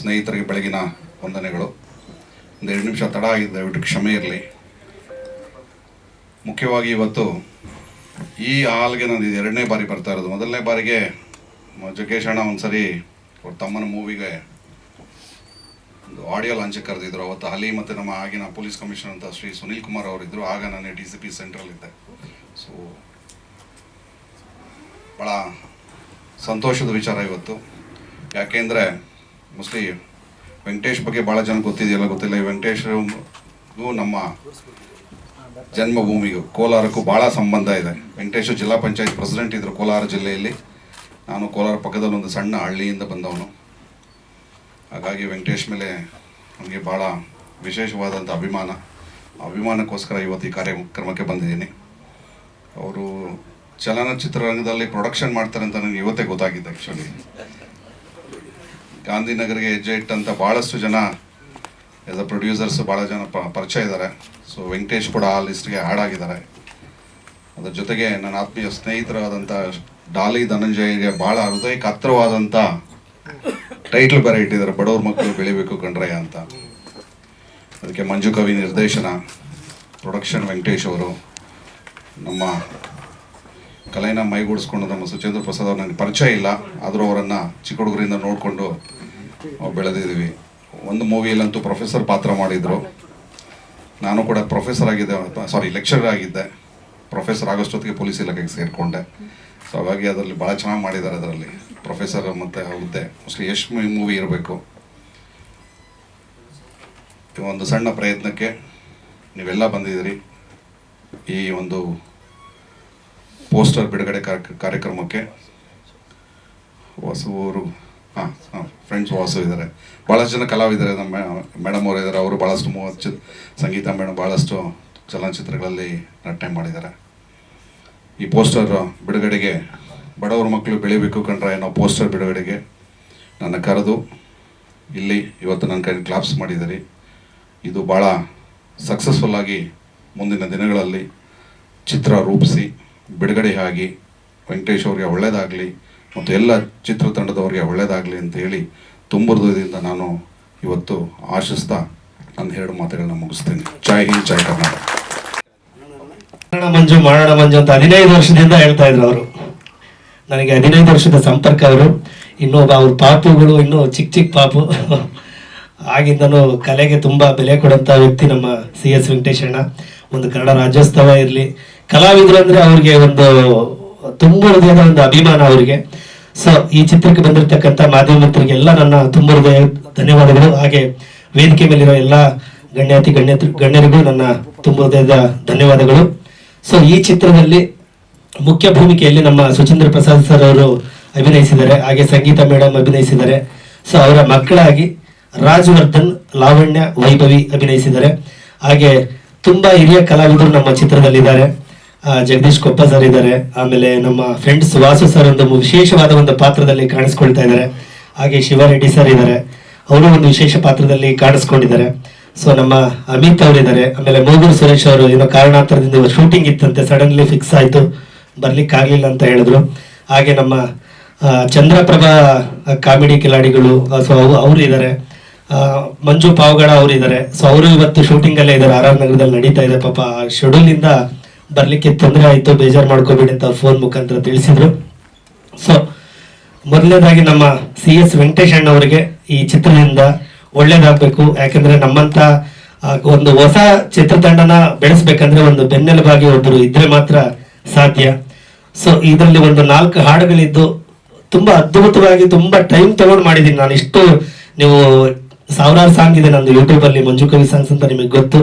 ಸ್ನೇಹಿತರಿಗೆ ಬೆಳಗಿನ ವಂದನೆಗಳು. ಒಂದು 2 ನಿಮಿಷ ತಡ ಆಗಿದೆ, ದಯವಿಟ್ಟು ಕ್ಷಮೆ ಇರಲಿ. ಮುಖ್ಯವಾಗಿ ಇವತ್ತು ಈ ಹಾಲ್ಗೆ ನಾನು 2ನೇ ಬಾರಿ ಬರ್ತಾ ಇರೋದು. ಮೊದಲನೇ ಬಾರಿಗೆ ಜಗ್ಗೇಶ್ ಅಣ್ಣ ಒಂದ್ಸರಿ ಅವ್ರ ತಮ್ಮನ ಮೂವಿಗೆ ಒಂದು ಆಡಿಯೋ ಲಾಂಚಿಗೆ ಕರೆದಿದ್ರು. ಅವತ್ತು ಅಲಿ ಮತ್ತು ನಮ್ಮ ಆಗಿನ ಪೊಲೀಸ್ ಕಮಿಷನರ್ ಅಂತ ಶ್ರೀ ಸುನೀಲ್ ಕುಮಾರ್ ಅವರಿದ್ದರು. ಆಗ ನಾನು DCP ಸೆಂಟ್ರಲ್ ಇದ್ದೆ. ಸೊ ಭಾಳ ಸಂತೋಷದ ವಿಚಾರ ಇವತ್ತು. ಯಾಕೆಂದರೆ ಮೋಸ್ಟ್ಲಿ ವೆಂಕಟೇಶ್ ಬಗ್ಗೆ ಭಾಳ ಜನ ಗೊತ್ತಿದೆಯಲ್ಲ ಗೊತ್ತಿಲ್ಲ. ಈ ವೆಂಕಟೇಶ್ಗೂ ನಮ್ಮ ಜನ್ಮಭೂಮಿಗೂ ಕೋಲಾರಕ್ಕೂ ಭಾಳ ಸಂಬಂಧ ಇದೆ. ವೆಂಕಟೇಶ್ ಜಿಲ್ಲಾ ಪಂಚಾಯತ್ ಪ್ರೆಸಿಡೆಂಟ್ ಇದ್ದರು ಕೋಲಾರ ಜಿಲ್ಲೆಯಲ್ಲಿ. ನಾನು ಕೋಲಾರ ಪಕ್ಕದಲ್ಲಿ ಒಂದು ಸಣ್ಣ ಹಳ್ಳಿಯಿಂದ ಬಂದವನು. ಹಾಗಾಗಿ ವೆಂಕಟೇಶ್ ಮೇಲೆ ನನಗೆ ಭಾಳ ವಿಶೇಷವಾದಂಥ ಅಭಿಮಾನಕ್ಕೋಸ್ಕರ ಇವತ್ತು ಈ ಕಾರ್ಯಕ್ರಮಕ್ಕೆ ಬಂದಿದ್ದೀನಿ. ಅವರು ಚಲನಚಿತ್ರರಂಗದಲ್ಲಿ ಪ್ರೊಡಕ್ಷನ್ ಮಾಡ್ತಾರೆ ಅಂತ ನನಗೆ ಇವತ್ತೇ ಗೊತ್ತಾಗಿದೆ. ಆ್ಯಕ್ಚುಲಿ ಗಾಂಧಿನಗರ್ಗೆ ಹೆಜ್ಜೆ ಇಟ್ಟಂಥ ಭಾಳಷ್ಟು ಜನ ಆ್ಯಸ್ ಅ ಪ್ರೊಡ್ಯೂಸರ್ಸ್ ಭಾಳ ಜನ ಪರಿಚಯ ಇದ್ದಾರೆ. ಸೊ ವೆಂಕಟೇಶ್ ಕೂಡ ಆ ಲಿಸ್ಟ್ಗೆ ಆ್ಯಡ್ ಆಗಿದ್ದಾರೆ. ಅದರ ಜೊತೆಗೆ ನನ್ನ ಆತ್ಮೀಯ ಸ್ನೇಹಿತರಾದಂಥ ಡಾಲಿ ಧನಂಜಯಗೆ ಭಾಳ ಹೃದಯಕ್ಕೆ ಹತ್ತಿರವಾದಂಥ ಟೈಟ್ಲ್ ಬೇರೆ ಇಟ್ಟಿದ್ದಾರೆ, ಬಡವ್ರ ಮಕ್ಕಳು ಬೆಳಿಬೇಕು ಕಣ್ರಯ್ಯ ಅಂತ. ಅದಕ್ಕೆ ಮಂಜು ಕವಿ ನಿರ್ದೇಶನ, ಪ್ರೊಡಕ್ಷನ್ ವೆಂಕಟೇಶ್ ಅವರು. ನಮ್ಮ ಕಲೆನ ಮೈಗೂಡಿಸ್ಕೊಂಡು ನಮ್ಮ ಸುಚೇಂದ್ರ ಪ್ರಸಾದ್ ಅವ್ರು ನನಗೆ ಪರಿಚಯ ಇಲ್ಲ, ಆದರೂ ಅವರನ್ನು ಚಿಕ್ಕ ಹುಡುಗರಿಂದ ನೋಡಿಕೊಂಡು ಬೆಳೆದಿದ್ದೀವಿ. ಒಂದು ಮೂವಿಯಲ್ಲಂತೂ ಪ್ರೊಫೆಸರ್ ಪಾತ್ರ ಮಾಡಿದರು. ನಾನು ಕೂಡ ಲೆಕ್ಚರರ್ ಆಗಿದ್ದೆ. ಪ್ರೊಫೆಸರ್ ಆಗೋಷ್ಟೊತ್ತಿಗೆ ಪೊಲೀಸ್ ಇಲಾಖೆಗೆ ಸೇರಿಕೊಂಡೆ. ಸೊ ಹಾಗಾಗಿ ಅದರಲ್ಲಿ ಭಾಳ ಚೆನ್ನಾಗಿ ಮಾಡಿದ್ದಾರೆ. ಅದರಲ್ಲಿ ಪ್ರೊಫೆಸರ್ ಮತ್ತು ಹುದ್ದೆ ಮೋಸ್ಟ್ಲಿ ಯಶ್ ಮೂವಿ ಇರಬೇಕು. ಒಂದು ಸಣ್ಣ ಪ್ರಯತ್ನಕ್ಕೆ ನೀವೆಲ್ಲ ಬಂದಿದ್ದೀರಿ. ಈ ಒಂದು ಪೋಸ್ಟರ್ ಬಿಡುಗಡೆ ಕಾರ್ಯಕ್ರಮಕ್ಕೆ ವಾಸುವರು ಫ್ರೆಂಡ್ಸ್ ವಾಸು ಇದ್ದಾರೆ. ಭಾಳಷ್ಟು ಜನ ಕಲಾವಿದರೆ. ನಮ್ಮ ಮೇಡಮ್ ಅವರು ಇದ್ದಾರೆ. ಅವರು ಭಾಳಷ್ಟು ಸಂಗೀತ ಮೇಡಮ್ ಭಾಳಷ್ಟು ಚಲನಚಿತ್ರಗಳಲ್ಲಿ ನಟನೆ ಮಾಡಿದ್ದಾರೆ. ಈ ಪೋಸ್ಟರ್ ಬಿಡುಗಡೆಗೆ ಬಡವರ ಮಕ್ಕಳು ಬೆಳಿಬೇಕು ಕಣ್ರ ಅನ್ನೋ ಪೋಸ್ಟರ್ ಬಿಡುಗಡೆಗೆ ನನ್ನ ಕರೆದು ಇಲ್ಲಿ ಇವತ್ತು ನನ್ನ ಕೈ ಕ್ಲಾಪ್ಸ್ ಮಾಡಿದ್ದೀರಿ. ಇದು ಭಾಳ ಸಕ್ಸಸ್ಫುಲ್ಲಾಗಿ ಮುಂದಿನ ದಿನಗಳಲ್ಲಿ ಚಿತ್ರ ರೂಪಿಸಿ ಬಿಡುಗಡೆ ಆಗಿ ವೆಂಕಟೇಶ್ ಅವ್ರಿಗೆ ಒಳ್ಳೆಯದಾಗಲಿ, ಮತ್ತು ಎಲ್ಲ ಚಿತ್ರತಂಡದವರಿಗೆ ಒಳ್ಳೆಯದಾಗಲಿ ಅಂತ ಹೇಳಿ ತುಂಬ ಹೃದಯದಿಂದ ನಾನು ಇವತ್ತು ಆಶಿಸ್ತಾ ನನ್ನ 2 ಮಾತುಗಳನ್ನ ಮುಗಿಸ್ತೀನಿ. ಜೈ ಹಿಂದ್, ಜೈ ಕರ್ನಾಟಕ. ಮಾಡೋಣ ಮಂಜು ಅಂತ 15 ವರ್ಷದಿಂದ ಹೇಳ್ತಾ ಇದ್ರು ಅವರು. ನನಗೆ 15 ವರ್ಷದ ಸಂಪರ್ಕ ಅವರು. ಇನ್ನೊಬ್ಬ ಅವ್ರ ಪಾಪುಗಳು ಇನ್ನೂ ಚಿಕ್ಕ ಪಾಪು. ಆಗಿಂದನೂ ಕಲೆಗೆ ತುಂಬ ಬೆಲೆ ಕೊಡೋಂಥ ವ್ಯಕ್ತಿ ನಮ್ಮ CS ವೆಂಕಟೇಶಣ್ಣ. ಒಂದು ಕನ್ನಡ ರಾಜ್ಯೋತ್ಸವ ಇರಲಿ, ಕಲಾವಿದರು ಅಂದರೆ ಅವ್ರಿಗೆ ಒಂದು ತುಂಬ ಹೃದಯದ ಒಂದು ಅಭಿಮಾನ ಅವರಿಗೆ. ಸೊ ಈ ಚಿತ್ರಕ್ಕೆ ಬಂದಿರತಕ್ಕಂಥ ಮಾಧ್ಯಮ ಮಿತ್ರರಿಗೆಲ್ಲ ನನ್ನ ತುಂಬ ಹೃದಯ ಧನ್ಯವಾದಗಳು. ಹಾಗೆ ವೇದಿಕೆ ಮೇಲಿರೋ ಎಲ್ಲ ಗಣ್ಯರಿಗೂ ನನ್ನ ತುಂಬ ಹೃದಯದ ಧನ್ಯವಾದಗಳು. ಸೊ ಈ ಚಿತ್ರದಲ್ಲಿ ಮುಖ್ಯ ಭೂಮಿಕೆಯಲ್ಲಿ ನಮ್ಮ ಸುಚೇಂದ್ರ ಪ್ರಸಾದ್ ಸರ್ ಅವರು ಅಭಿನಯಿಸಿದ್ದಾರೆ, ಹಾಗೆ ಸಂಗೀತ ಮೇಡಮ್ ಅಭಿನಯಿಸಿದ್ದಾರೆ. ಸೊ ಅವರ ಮಕ್ಕಳಾಗಿ ರಾಜವರ್ಧನ್, ಲಾವಣ್ಯ, ವೈಭವಿ ಅಭಿನಯಿಸಿದ್ದಾರೆ. ಹಾಗೆ ತುಂಬಾ ಹಿರಿಯ ಕಲಾವಿದರು ನಮ್ಮ ಚಿತ್ರದಲ್ಲಿದ್ದಾರೆ. ಜಗದೀಶ್ ಕೊಪ್ಪ ಸರ್ ಇದ್ದಾರೆ. ಆಮೇಲೆ ನಮ್ಮ ಫ್ರೆಂಡ್ಸ್ ವಾಸು ಸರ್ ಒಂದು ವಿಶೇಷವಾದ ಒಂದು ಪಾತ್ರದಲ್ಲಿ ಕಾಣಿಸ್ಕೊಳ್ತಾ ಇದ್ದಾರೆ. ಹಾಗೆ ಶಿವರೆಡ್ಡಿ ಸರ್ ಇದ್ದಾರೆ, ಅವರು ಒಂದು ವಿಶೇಷ ಪಾತ್ರದಲ್ಲಿ ಕಾಣಿಸ್ಕೊಂಡಿದ್ದಾರೆ. ಸೊ ನಮ್ಮ ಅಮಿತ್ ಅವರಿದ್ದಾರೆ. ಆಮೇಲೆ ಮೂಗೂರು ಸುರೇಶ್ ಅವರು ಏನೋ ಕಾರಣಾಂತರದಿಂದ ಶೂಟಿಂಗ್ ಇತ್ತಂತೆ, ಸಡನ್ಲಿ ಫಿಕ್ಸ್ ಆಯಿತು, ಬರ್ಲಿಕ್ಕಾಗಲಿಲ್ಲ ಅಂತ ಹೇಳಿದ್ರು. ಹಾಗೆ ನಮ್ಮ ಚಂದ್ರಪ್ರಭಾ ಕಾಮಿಡಿ ಕಿಲಾಡಿಗಳು, ಸೊ ಅವರು ಇದ್ದಾರೆ. ಮಂಜು ಪಾವಗಡ ಅವರು ಇದ್ದಾರೆ. ಸೊ ಅವರು ಇವತ್ತು ಶೂಟಿಂಗ್ ಅಲ್ಲೇ ಇದ್ದಾರೆ, RR ನಗರದಲ್ಲಿ ನಡೀತಾ ಇದೆ. ಪಾಪ ಶೆಡ್ಯೂಲ್ ಇಂದ ಬರ್ಲಿಕ್ಕೆ ತೊಂದರೆ ಆಯಿತು, ಬೇಜಾರು ಮಾಡ್ಕೋಬೇಡಿ ಅಂತ ಫೋನ್ ಮುಖಾಂತರ ತಿಳಿಸಿದ್ರು. ಸೊ ಮೊದಲನೇದಾಗಿ ನಮ್ಮ CS ವೆಂಕಟೇಶಣ್ಣ ಅವರಿಗೆ ಈ ಚಿತ್ರದಿಂದ ಒಳ್ಳೇದಾಗಬೇಕು. ಯಾಕಂದ್ರೆ ನಮ್ಮಂತ ಒಂದು ಹೊಸ ಚಿತ್ರತಂಡನ ಬೆಳೆಸ್ಬೇಕಂದ್ರೆ ಒಂದು ಬೆನ್ನೆಲುಬಾಗಿ ಒಬ್ಬರು ಇದ್ರೆ ಮಾತ್ರ ಸಾಧ್ಯ. ಸೊ ಇದರಲ್ಲಿ ಒಂದು 4 ಹಾಡುಗಳಿದ್ದು ತುಂಬಾ ಅದ್ಭುತವಾಗಿ ತುಂಬಾ ಟೈಮ್ ತಗೊಂಡು ಮಾಡಿದ್ದೀನಿ ನಾನು. ಇಷ್ಟು ನೀವು ಸಾವಿರಾರು ಸಾಂಗ್ ಇದೆ ನಂದು ಯೂಟ್ಯೂಬ್ ಅಲ್ಲಿ, ಮಂಜು ಕವಿ ಸಾಂಗ್ಸ್ ಅಂತ ನಿಮಗೆ ಗೊತ್ತು.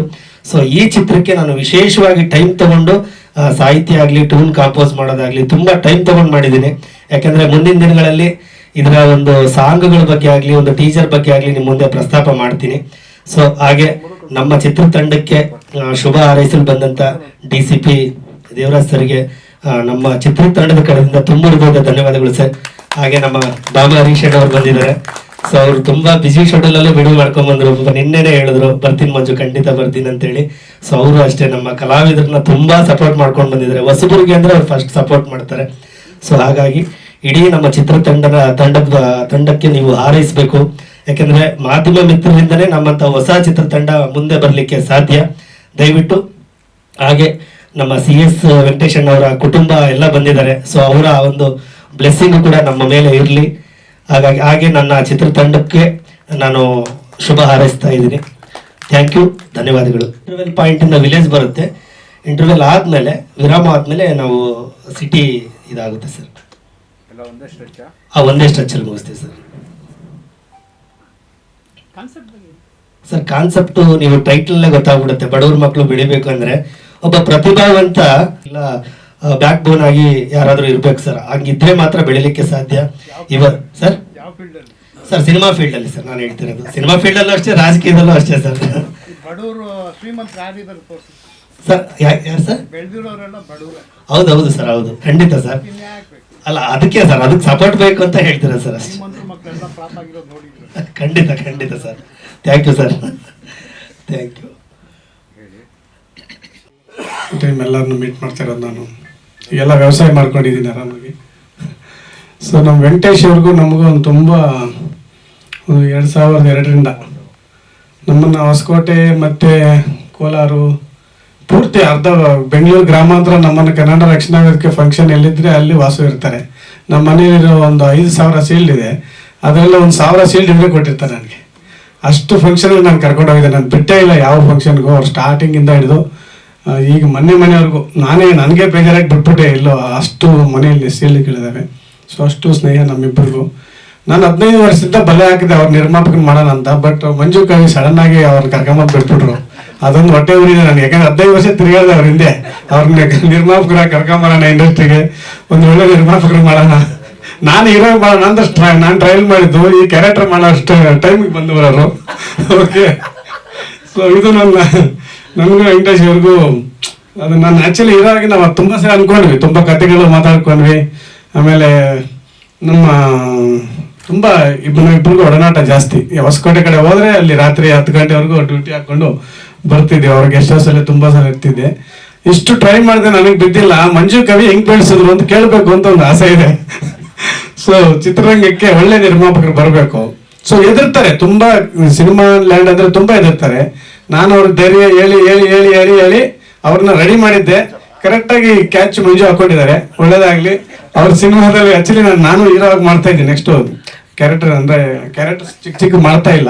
ಸೊ ಈ ಚಿತ್ರಕ್ಕೆ ನಾನು ವಿಶೇಷವಾಗಿ ಟೈಮ್ ತಗೊಂಡು ಸಾಹಿತ್ಯ ಆಗ್ಲಿ, ಟ್ಯೂನ್ ಕಾಂಪೋಸ್ ಮಾಡೋದಾಗ್ಲಿ ತುಂಬಾ ಟೈಮ್ ತಗೊಂಡು ಮಾಡಿದ್ದೀನಿ. ಯಾಕಂದ್ರೆ ಮುಂದಿನ ದಿನಗಳಲ್ಲಿ ಇದರ ಒಂದು ಸಾಂಗ್ಗಳ ಬಗ್ಗೆ ಆಗ್ಲಿ, ಒಂದು ಟೀಚರ್ ಬಗ್ಗೆ ಆಗ್ಲಿ ನಿಮ್ಮ ಮುಂದೆ ಪ್ರಸ್ತಾಪ ಮಾಡ್ತೀನಿ. ಸೊ ಹಾಗೆ ನಮ್ಮ ಚಿತ್ರತಂಡಕ್ಕೆ ಶುಭ ಹಾರೈಸಲು ಬಂದಂತ DCP ದೇವರಾಜ್ ಸರ್ಗೆ ನಮ್ಮ ಚಿತ್ರತಂಡದ ಕಡೆಯಿಂದ ತುಂಬ ಹೃದಯದ ಧನ್ಯವಾದಗಳು ಸರ್. ಹಾಗೆ ನಮ್ಮ ಬಾಬಾ ಹರೀಶ್ ಅವರು ಬಂದಿದ್ದಾರೆ. ಸೊ ಅವ್ರು ತುಂಬಾ ಬಿಸಿ ಶೆಡ್ಯೂಲ್ ಅಲ್ಲೂ ಬಿಡುವು ಮಾಡ್ಕೊಂಡ್ ಬಂದ್ರು. ನಿನ್ನೆನೆ ಹೇಳಿದ್ರು ಬರ್ತೀನಿ ಮಂಜು, ಖಂಡಿತ ಬರ್ತೀನಿ ಅಂತ ಹೇಳಿ. ಸೊ ಅವರು ಅಷ್ಟೇ ನಮ್ಮ ಕಲಾವಿದರನ್ನ ತುಂಬಾ ಸಪೋರ್ಟ್ ಮಾಡ್ಕೊಂಡು ಬಂದಿದ್ದಾರೆ. ಹೊಸಬರಿಗೆ ಅಂದ್ರೆ ಅವ್ರು ಫಸ್ಟ್ ಸಪೋರ್ಟ್ ಮಾಡ್ತಾರೆ. ಸೊ ಹಾಗಾಗಿ ಇಡೀ ನಮ್ಮ ತಂಡಕ್ಕೆ ನೀವು ಹಾರೈಸಬೇಕು. ಯಾಕಂದ್ರೆ ಮಾಧ್ಯಮ ಮಿತ್ರರಿಂದನೇ ನಮ್ಮಂತ ಹೊಸ ಚಿತ್ರತಂಡ ಮುಂದೆ ಬರ್ಲಿಕ್ಕೆ ಸಾಧ್ಯ. ದಯವಿಟ್ಟು ಹಾಗೆ ನಮ್ಮ CS ವೆಂಕಟೇಶಣ್ಣ ಅವರ ಕುಟುಂಬ ಎಲ್ಲ ಬಂದಿದ್ದಾರೆ. ಸೊ ಅವರ ಒಂದು ಬ್ಲೆಸ್ಸಿಂಗ್ ಕೂಡ ನಮ್ಮ ಮೇಲೆ ಇರಲಿ. ಹಾಗೆ ನನ್ನ ಚಿತ್ರತಂಡಕ್ಕೆ ನಾನು ಶುಭ ಹಾರೈಸ್ತಾ ಇದ್ದೀನಿ. ಥ್ಯಾಂಕ್ ಯು, ಧನ್ಯವಾದಗಳು. ಇಂಟರ್ವೆಲ್ ಪಾಯಿಂಟ್ ಇಂದ ವಿಲೇಜ್ ಬರುತ್ತೆ. ಇಂಟರ್ವೆಲ್ ಆದ್ಮೇಲೆ, ವಿರಾಮ ಆದ್ಮೇಲೆ ನಾವು ಸಿಟಿ ಇದಾಗುತ್ತೆ ಸರ್. ಒಂದೇ ಸ್ಟ್ರೆಚಲ್ಲಿ ಮುಗಿಸ್ತೀವಿ ಸರ್. ಸರ್ ಕಾನ್ಸೆಪ್ಟ್ ನೀವು ಟೈಟಲ್ ಗೊತ್ತಾಗ್ಬಿಡುತ್ತೆ. ಬಡವ್ರ ಮಕ್ಕಳು ಬೆಳಿಬೇಕು ಅಂದ್ರೆ ಒಬ್ಬ ಪ್ರತಿಭಾವಂತ ಇಲ್ಲ ಬ್ಯಾಕ್ ಬೋನ್ ಆಗಿ ಯಾರಾದ್ರೂ ಇರ್ಬೇಕು ಸರ್. ಹಂಗಿದ್ರೆ ಮಾತ್ರ ಬೆಳಿಲಿಕ್ಕೆ ಸಾಧ್ಯ. ಸರ್ ಸಿನಿಮಾ ಫೀಲ್ಡ್ ಅಲ್ಲಿ ಸರ್ ನಾನು ಹೇಳ್ತಿರೋದು. ಸಿನಿಮಾ ಫೀಲ್ಡ್ ಅಲ್ಲೂ ಅಷ್ಟೇ, ರಾಜಕೀಯದಲ್ಲೂ ಅಷ್ಟೇ ಸರ್. ಸರ್ ಯಾರು ಸರ್? ಹೌದೌದು ಸರ್, ಹೌದು, ಖಂಡಿತ ಸರ್. ಅಲ್ಲ ಅದಕ್ಕೆ ಸರ್, ಅದಕ್ಕೆ ಸಪೋರ್ಟ್ ಬೇಕು ಅಂತ ಹೇಳ್ತೀರಾ ಸರ್ ಅಷ್ಟೇ. ಖಂಡಿತ sir. Thank you sir, thank you. Time ಎಲ್ಲರನ್ನು ಮೀಟ್ ಮಾಡ್ತಿರೋದು ನಾನು. ಎಲ್ಲ ವ್ಯವಸಾಯ ಮಾಡ್ಕೊಂಡಿದ್ದೀನಿ ಆರಾಮಾಗಿ. ಸೊ ನಮ್ಮ ವೆಂಕಟೇಶ್ ಅವ್ರಿಗೂ ನಮಗೂ ಒಂದು ತುಂಬ 2002ರಿಂದ ನಮ್ಮನ್ನು ಹೊಸಕೋಟೆ ಮತ್ತು ಕೋಲಾರು ಪೂರ್ತಿ ಅರ್ಧ ಬೆಂಗಳೂರು ಗ್ರಾಮಾಂತರ ನಮ್ಮನ್ನು ಕನ್ನಡ ರಕ್ಷಣಾ ವೇದಿಕೆ ಫಂಕ್ಷನ್ ಎಲ್ಲಿದ್ದರೆ ಅಲ್ಲಿ ವಾಸು ಇರ್ತಾರೆ. ನಮ್ಮ ಮನೆಯಲ್ಲಿರೋ ಒಂದು 5,000 ಸೀಲ್ಡ್ ಇದೆ, ಅದರೆಲ್ಲ ಒಂದು 1,000 ಸೀಲ್ಡ್ ಇವರೇ ಕೊಟ್ಟಿರ್ತಾರೆ ನನಗೆ. ಅಷ್ಟು ಫಂಕ್ಷನ್ಗೆ ನಾನು ಕರ್ಕೊಂಡೋಗಿದ್ದೆ. ನಾನು ಬಿಟ್ಟೇ ಇಲ್ಲ ಯಾವ ಫಂಕ್ಷನ್ಗೂ. ಅವ್ರು ಸ್ಟಾರ್ಟಿಂಗಿಂದ ಹಿಡಿದು ಈಗ ಮನೆವರೆಗೂ ನನಗೆ ಬೇಜಾರಾಗಿ ಬಿಟ್ಬಿಟ್ಟೆ ಇಲ್ಲೋ ಅಷ್ಟು ಮನೆಯಲ್ಲಿ ಸೀಲ್ಡ್ಗಳಿದ್ದಾವೆ. ಸೊ ಅಷ್ಟು ಸ್ನೇಹ ನಮ್ಮಿಬ್ಬರಿಗೂ. ನಾನು 15 ವರ್ಷದಿಂದ ಬಲೆ ಹಾಕಿದ್ದೆ ಅವ್ರ ನಿರ್ಮಾಪಕನ ಮಾಡೋಣ ಅಂತ. ಬಟ್ ಮಂಜು ಕವಿ ಸಡನ್ ಆಗಿ ಅವ್ರನ್ನ ಕರ್ಕೊಂಬಂದು ಬಿಟ್ಬಿಟ್ರು. ಅದೊಂದು ಹೊಟ್ಟೆ ಊರಿದೆ ನನಗೆ. ಯಾಕಂದ್ರೆ 15 ವರ್ಷ ತಿರುಗಾಡಿದೆ ಅವ್ರ ಹಿಂದೆ. ಅವ್ರನ್ನ ನಿರ್ಮಾಪಕರಾಗಿ ಕರ್ಕೊಂಬರೋಣ, ಇಂಡಸ್ಟ್ರಿಗೆ ಒಂದು ಒಳ್ಳೆ ನಿರ್ಮಾಪಕರು ಮಾಡೋಣ, ನಾನು ಹೀರೋ ಮಾಡೋಣ ಅಂತ ನಾನು ಟ್ರಯಲ್ ಮಾಡಿದ್ದು. ಈ ಕ್ಯಾರೆಕ್ಟರ್ ಮಾಡೋ ಅಷ್ಟು ಟೈಮಿಗೆ ಬಂದು ಬರೋರು. ಓಕೆ, ಸೊ ಇದು ನನಗೂ ವೆಂಕಟೇಶ್ ಅವ್ರಿಗೂ ಅದು ನಾನು ಆ್ಯಕ್ಚುಲಿ ಹೀರೋ ಆಗಿ ನಾವು ತುಂಬ ಸಲ ಅಂದ್ಕೊಂಡ್ವಿ, ತುಂಬ ಕಥೆಗಳು ಮಾತಾಡ್ಕೊಂಡ್ವಿ. ಆಮೇಲೆ ನಮ್ಮ ತುಂಬ ಇಬ್ಬರಿಗೂ ಒಡನಾಟ ಜಾಸ್ತಿ. ಹೊಸಕೋಟೆ ಕಡೆ ಹೋದರೆ ಅಲ್ಲಿ ರಾತ್ರಿ 10 ಗಂಟೆವರೆಗೂ ಡ್ಯೂಟಿ ಹಾಕ್ಕೊಂಡು ಬರ್ತಿದ್ದೆ. ಅವ್ರಿಗೆ ಗೆಸ್ಟ್ ಹೌಸಲ್ಲಿ ತುಂಬ ಸಲ ಇರ್ತಿದ್ದೆ. ಇಷ್ಟು ಟ್ರೈ ಮಾಡಿದೆ, ನನಗೆ ಬಿದ್ದಿಲ್ಲ. ಮಂಜು ಕವಿ ಹೆಂಗೆ ಬೆಳೆಸಿದ್ರು ಅಂತ ಕೇಳಬೇಕು ಅಂತ ಒಂದು ಆಸೆ ಇದೆ. ಸೊ ಚಿತ್ರರಂಗಕ್ಕೆ ಒಳ್ಳೆ ನಿರ್ಮಾಪಕರು ಬರಬೇಕು. ಸೊ ಎದುರ್ತಾರೆ, ತುಂಬಾ ಸಿನಿಮಾ ಲ್ಯಾಂಡ್ ಅಂದ್ರೆ ತುಂಬಾ ಎದುರ್ತಾರೆ. ನಾನು ಅವ್ರ ಧೈರ್ಯ ಹೇಳಿ ಹೇಳಿ ಹೇಳಿ ಹೇಳಿ ಹೇಳಿ ಅವ್ರನ್ನ ರೆಡಿ ಮಾಡಿದ್ದೆ. ಕರೆಕ್ಟ್ ಆಗಿ ಕ್ಯಾಚ್ ಮಂಜು ಹಾಕೊಂಡಿದ್ದಾರೆ, ಒಳ್ಳೇದಾಗ್ಲಿ. ಅವ್ರ ಸಿನಿಮಾದಲ್ಲಿ ಆಕ್ಚುಲಿ ನಾನು ಹೀರೋ ಆಗಿ ಮಾಡ್ತಾ ಇದ್ದೀನಿ. ನೆಕ್ಸ್ಟ್ ಕ್ಯಾರೆಕ್ಟರ್ ಚಿಕ್ಕ ಚಿಕ್ಕ ಮಾಡ್ತಾ ಇಲ್ಲ,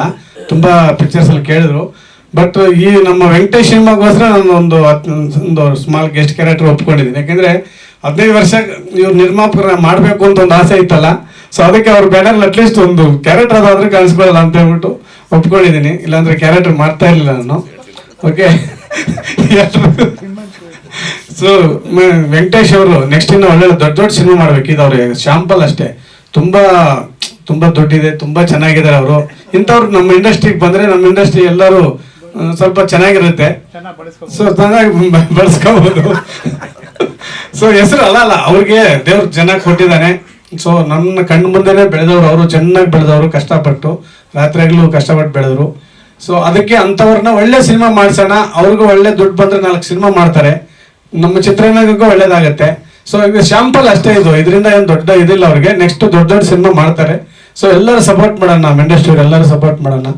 ತುಂಬಾ ಪಿಕ್ಚರ್ಸ್ ಅಲ್ಲಿ ಕೇಳಿದ್ರು. ಬಟ್ ಈ ನಮ್ಮ ವೆಂಕಟೇಶ್ ಸಿನಿಮಾಗೋಸ್ಕರ ನಾನು ಒಂದು ಸ್ಮಾಲ್ ಗೆಸ್ಟ್ ಕ್ಯಾರೆಕ್ಟರ್ ಒಪ್ಕೊಂಡಿದ್ದೀನಿ. ಯಾಕಂದ್ರೆ 15 ವರ್ಷ ಇವ್ರು ನಿರ್ಮಾಪಕರ ಮಾಡಬೇಕು ಅಂತ ಒಂದು ಆಸೆ ಇತ್ತಲ್ಲ. ಸೊ ಅದಕ್ಕೆ ಅವ್ರ ಬ್ಯಾನರ್ ಅಟ್ಲೀಸ್ಟ್ ಒಂದು ಕ್ಯಾರೆಕ್ಟರ್ ಅದಾದ್ರೆ ಕಾಣಿಸ್ಕೊಳ್ಳಲ್ಲ ಅಂತ ಹೇಳ್ಬಿಟ್ಟು ಒಪ್ಕೊಂಡಿದ್ದೀನಿ. ಇಲ್ಲಾಂದ್ರೆ ಕ್ಯಾರೆಕ್ಟರ್ ಮಾಡ್ತಾ ಇರಲಿಲ್ಲ ನಾನು. ಓಕೆ. ಸೊ ವೆಂಕಟೇಶ್ ಅವರು ನೆಕ್ಸ್ಟ್ ಇನ್ನು ಒಳ್ಳೆ ದೊಡ್ಡ ದೊಡ್ಡ ಸಿನಿಮಾ ಮಾಡ್ಬೇಕು. ಇದು ಅವ್ರಿಗೆ ಶಾಂಪಲ್ ಅಷ್ಟೇ, ತುಂಬಾ ತುಂಬಾ ದುಡ್ಡಿದೆ, ತುಂಬಾ ಚೆನ್ನಾಗಿದ್ದಾರೆ ಅವರು. ಇಂಥವ್ರು ನಮ್ಮ ಇಂಡಸ್ಟ್ರಿಗೆ ಬಂದ್ರೆ ನಮ್ಮ ಇಂಡಸ್ಟ್ರಿ ಎಲ್ಲರೂ ಸ್ವಲ್ಪ ಚೆನ್ನಾಗಿರುತ್ತೆ. ಸೊ ಚೆನ್ನಾಗಿ ಬಳಸ್ಕೋಬಹುದು. ಸೊ ಹೆಸರು ಅಲ್ಲ ಅವ್ರಿಗೆ ದೇವ್ರು ಚೆನ್ನಾಗಿ ಕೊಟ್ಟಿದ್ದಾನೆ. ಸೊ ನನ್ನ ಕಣ್ಣು ಮುಂದೆನೆ ಬೆಳೆದವರು ಅವರು, ಚೆನ್ನಾಗಿ ಬೆಳೆದವರು, ಕಷ್ಟಪಟ್ಟು ರಾತ್ರಿಯಾಗ್ಲೂ ಕಷ್ಟಪಟ್ಟು ಬೆಳೆದ್ರು. ಸೊ ಅದಕ್ಕೆ ಅಂಥವ್ರನ್ನ ಒಳ್ಳೆ ಸಿನಿಮಾ ಮಾಡ್ಸೋಣ, ಅವ್ರಿಗೂ ಒಳ್ಳೆ ದುಡ್ಡು ಬಂದ್ರೆ 4 ಸಿನಿಮಾ ಮಾಡ್ತಾರೆ, ನಮ್ಮ ಚಿತ್ರರಂಗಕ್ಕೂ ಒಳ್ಳೇದಾಗತ್ತೆ. ಸೊ ಈಗ ಶಾಂಪಲ್ ಅಷ್ಟೇ ಇದು, ಇದರಿಂದ ಏನು ದೊಡ್ಡ ಇದಿಲ್ಲ ಅವ್ರಿಗೆ. ನೆಕ್ಸ್ಟ್ ದೊಡ್ಡ ದೊಡ್ಡ ಸಿನಿಮಾ ಮಾಡ್ತಾರೆ. ಸೊ ಎಲ್ಲರೂ ಸಪೋರ್ಟ್ ಮಾಡೋಣ, ನಮ್ಮ ಇಂಡಸ್ಟ್ರಿ ಎಲ್ಲರೂ ಸಪೋರ್ಟ್ ಮಾಡೋಣ,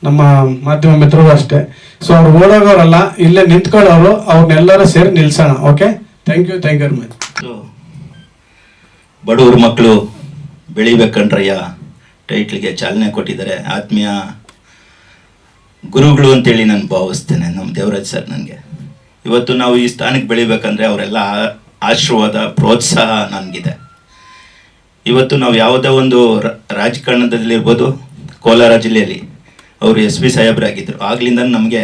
ನಮ್ಮ ಮಾಧ್ಯಮ ಮಿತ್ರರು ಅಷ್ಟೇ. ಸೊ ಅವ್ರು ಓಡೋಗೋರಲ್ಲ, ಇಲ್ಲೇ ನಿಂತ್ಕೊಳ್ಳೋರು, ಅವ್ರನ್ನೆಲ್ಲರೂ ಸೇರಿ ನಿಲ್ಸೋಣ. Okay, thank you very much. ಬಡವ್ರ ಮಕ್ಕಳು ಬೆಳಿಬೇಕಂಡ್ರಯ್ಯ ಟೈಟ್ಲಿಗೆ ಚಾಲನೆ ಕೊಟ್ಟಿದ್ದಾರೆ. ಆತ್ಮೀಯ ಗುರುಗಳು ಅಂತೇಳಿ ನಾನು ಭಾವಿಸ್ತೇನೆ ನಮ್ಮ ದೇವರಾಜ್ ಸರ್. ನನಗೆ ಇವತ್ತು ನಾವು ಈ ಸ್ಥಾನಕ್ಕೆ ಬೆಳಿಬೇಕಂದ್ರೆ ಅವರೆಲ್ಲ ಆಶೀರ್ವಾದ, ಪ್ರೋತ್ಸಾಹ ನನಗಿದೆ. ಇವತ್ತು ನಾವು ಯಾವುದೋ ಒಂದು ರಾಜಕಾರಣದಲ್ಲಿರ್ಬೋದು, ಕೋಲಾರ ಜಿಲ್ಲೆಯಲ್ಲಿ ಅವರು SP ಸಾಹೇಬರಾಗಿದ್ದರು. ಆಗ್ಲಿಂದ ನಮಗೆ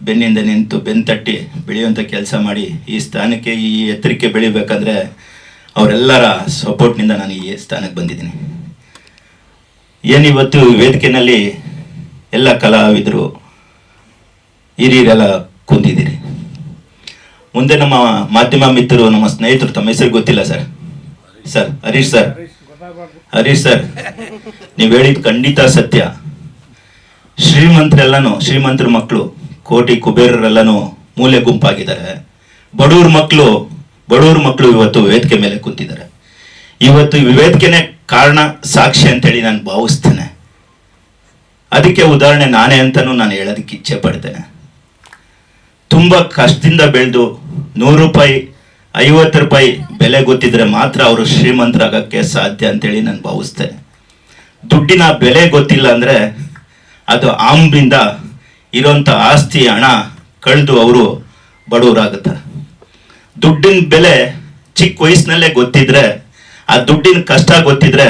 ಬೆನ್ನಿಂದ ನಿಂತು ಬೆನ್ನು ತಟ್ಟಿ ಬೆಳೆಯುವಂಥ ಕೆಲಸ ಮಾಡಿ ಈ ಸ್ಥಾನಕ್ಕೆ, ಈ ಎತ್ತರಕ್ಕೆ ಬೆಳಿಬೇಕಂದ್ರೆ ಅವರೆಲ್ಲರ ಸಪೋರ್ಟ್ನಿಂದ ನಾನು ಈ ಸ್ಥಾನಕ್ಕೆ ಬಂದಿದ್ದೀನಿ. ಏನಿವತ್ತು ವೇದಿಕೆಯಲ್ಲಿ ಎಲ್ಲ ಕಲಾವಿದರು ಹಿರಿಯರೆಲ್ಲ ಕುಂತಿದ್ದೀರಿ. ಮುಂದೆ ನಮ್ಮ ಮಾಧ್ಯಮ ಮಿತ್ರರು, ನಮ್ಮ ಸ್ನೇಹಿತರು, ತಮ್ಮ ಹೆಸರು ಗೊತ್ತಿಲ್ಲ ಸರ್ ಹರೀಶ್ ಸರ್ ನೀವು ಹೇಳಿದ ಖಂಡಿತ ಸತ್ಯ. ಶ್ರೀಮಂತರ ಮಕ್ಕಳು, ಕೋಟಿ ಕುಬೇರರೆಲ್ಲನೂ ಮೂಲೆ ಗುಂಪಾಗಿದ್ದಾರೆ. ಬಡವ್ರ ಮಕ್ಕಳು ಇವತ್ತು ವೇದಿಕೆ ಮೇಲೆ ಕೂತಿದ್ದಾರೆ. ಇವತ್ತು ವೇದಿಕೆನೇ ಕಾರಣ, ಸಾಕ್ಷಿ ಅಂತೇಳಿ ನಾನು ಭಾವಿಸ್ತೇನೆ. ಅದಕ್ಕೆ ಉದಾಹರಣೆ ನಾನೇ ಅಂತಾನು ನಾನು ಹೇಳೋದಕ್ಕೆ ಇಚ್ಛೆ ಪಡ್ತೇನೆ. ತುಂಬಾ ಕಷ್ಟದಿಂದ ಬೆಳೆದು 100 ರೂಪಾಯಿ 50 ರೂಪಾಯಿ ಬೆಲೆ ಗೊತ್ತಿದ್ರೆ ಮಾತ್ರ ಅವರು ಶ್ರೀಮಂತರಾಗಕ್ಕೆ ಸಾಧ್ಯ ಅಂತೇಳಿ ನಾನು ಭಾವಿಸ್ತೇನೆ. ದುಡ್ಡಿನ ಬೆಲೆ ಗೊತ್ತಿಲ್ಲ ಅಂದ್ರೆ ಅದು ಆಂಬಿಂದ ಇರೋಂಥ ಆಸ್ತಿ ಹಣ ಕಳೆದು ಅವರು ಬಡವರಾಗುತ್ತಾರೆ. ದುಡ್ಡಿನ ಬೆಲೆ ಚಿಕ್ಕ ವಯಸ್ಸಿನಲ್ಲೇ ಗೊತ್ತಿದ್ರೆ, ಆ ದುಡ್ಡಿನ ಕಷ್ಟ ಗೊತ್ತಿದ್ರೆ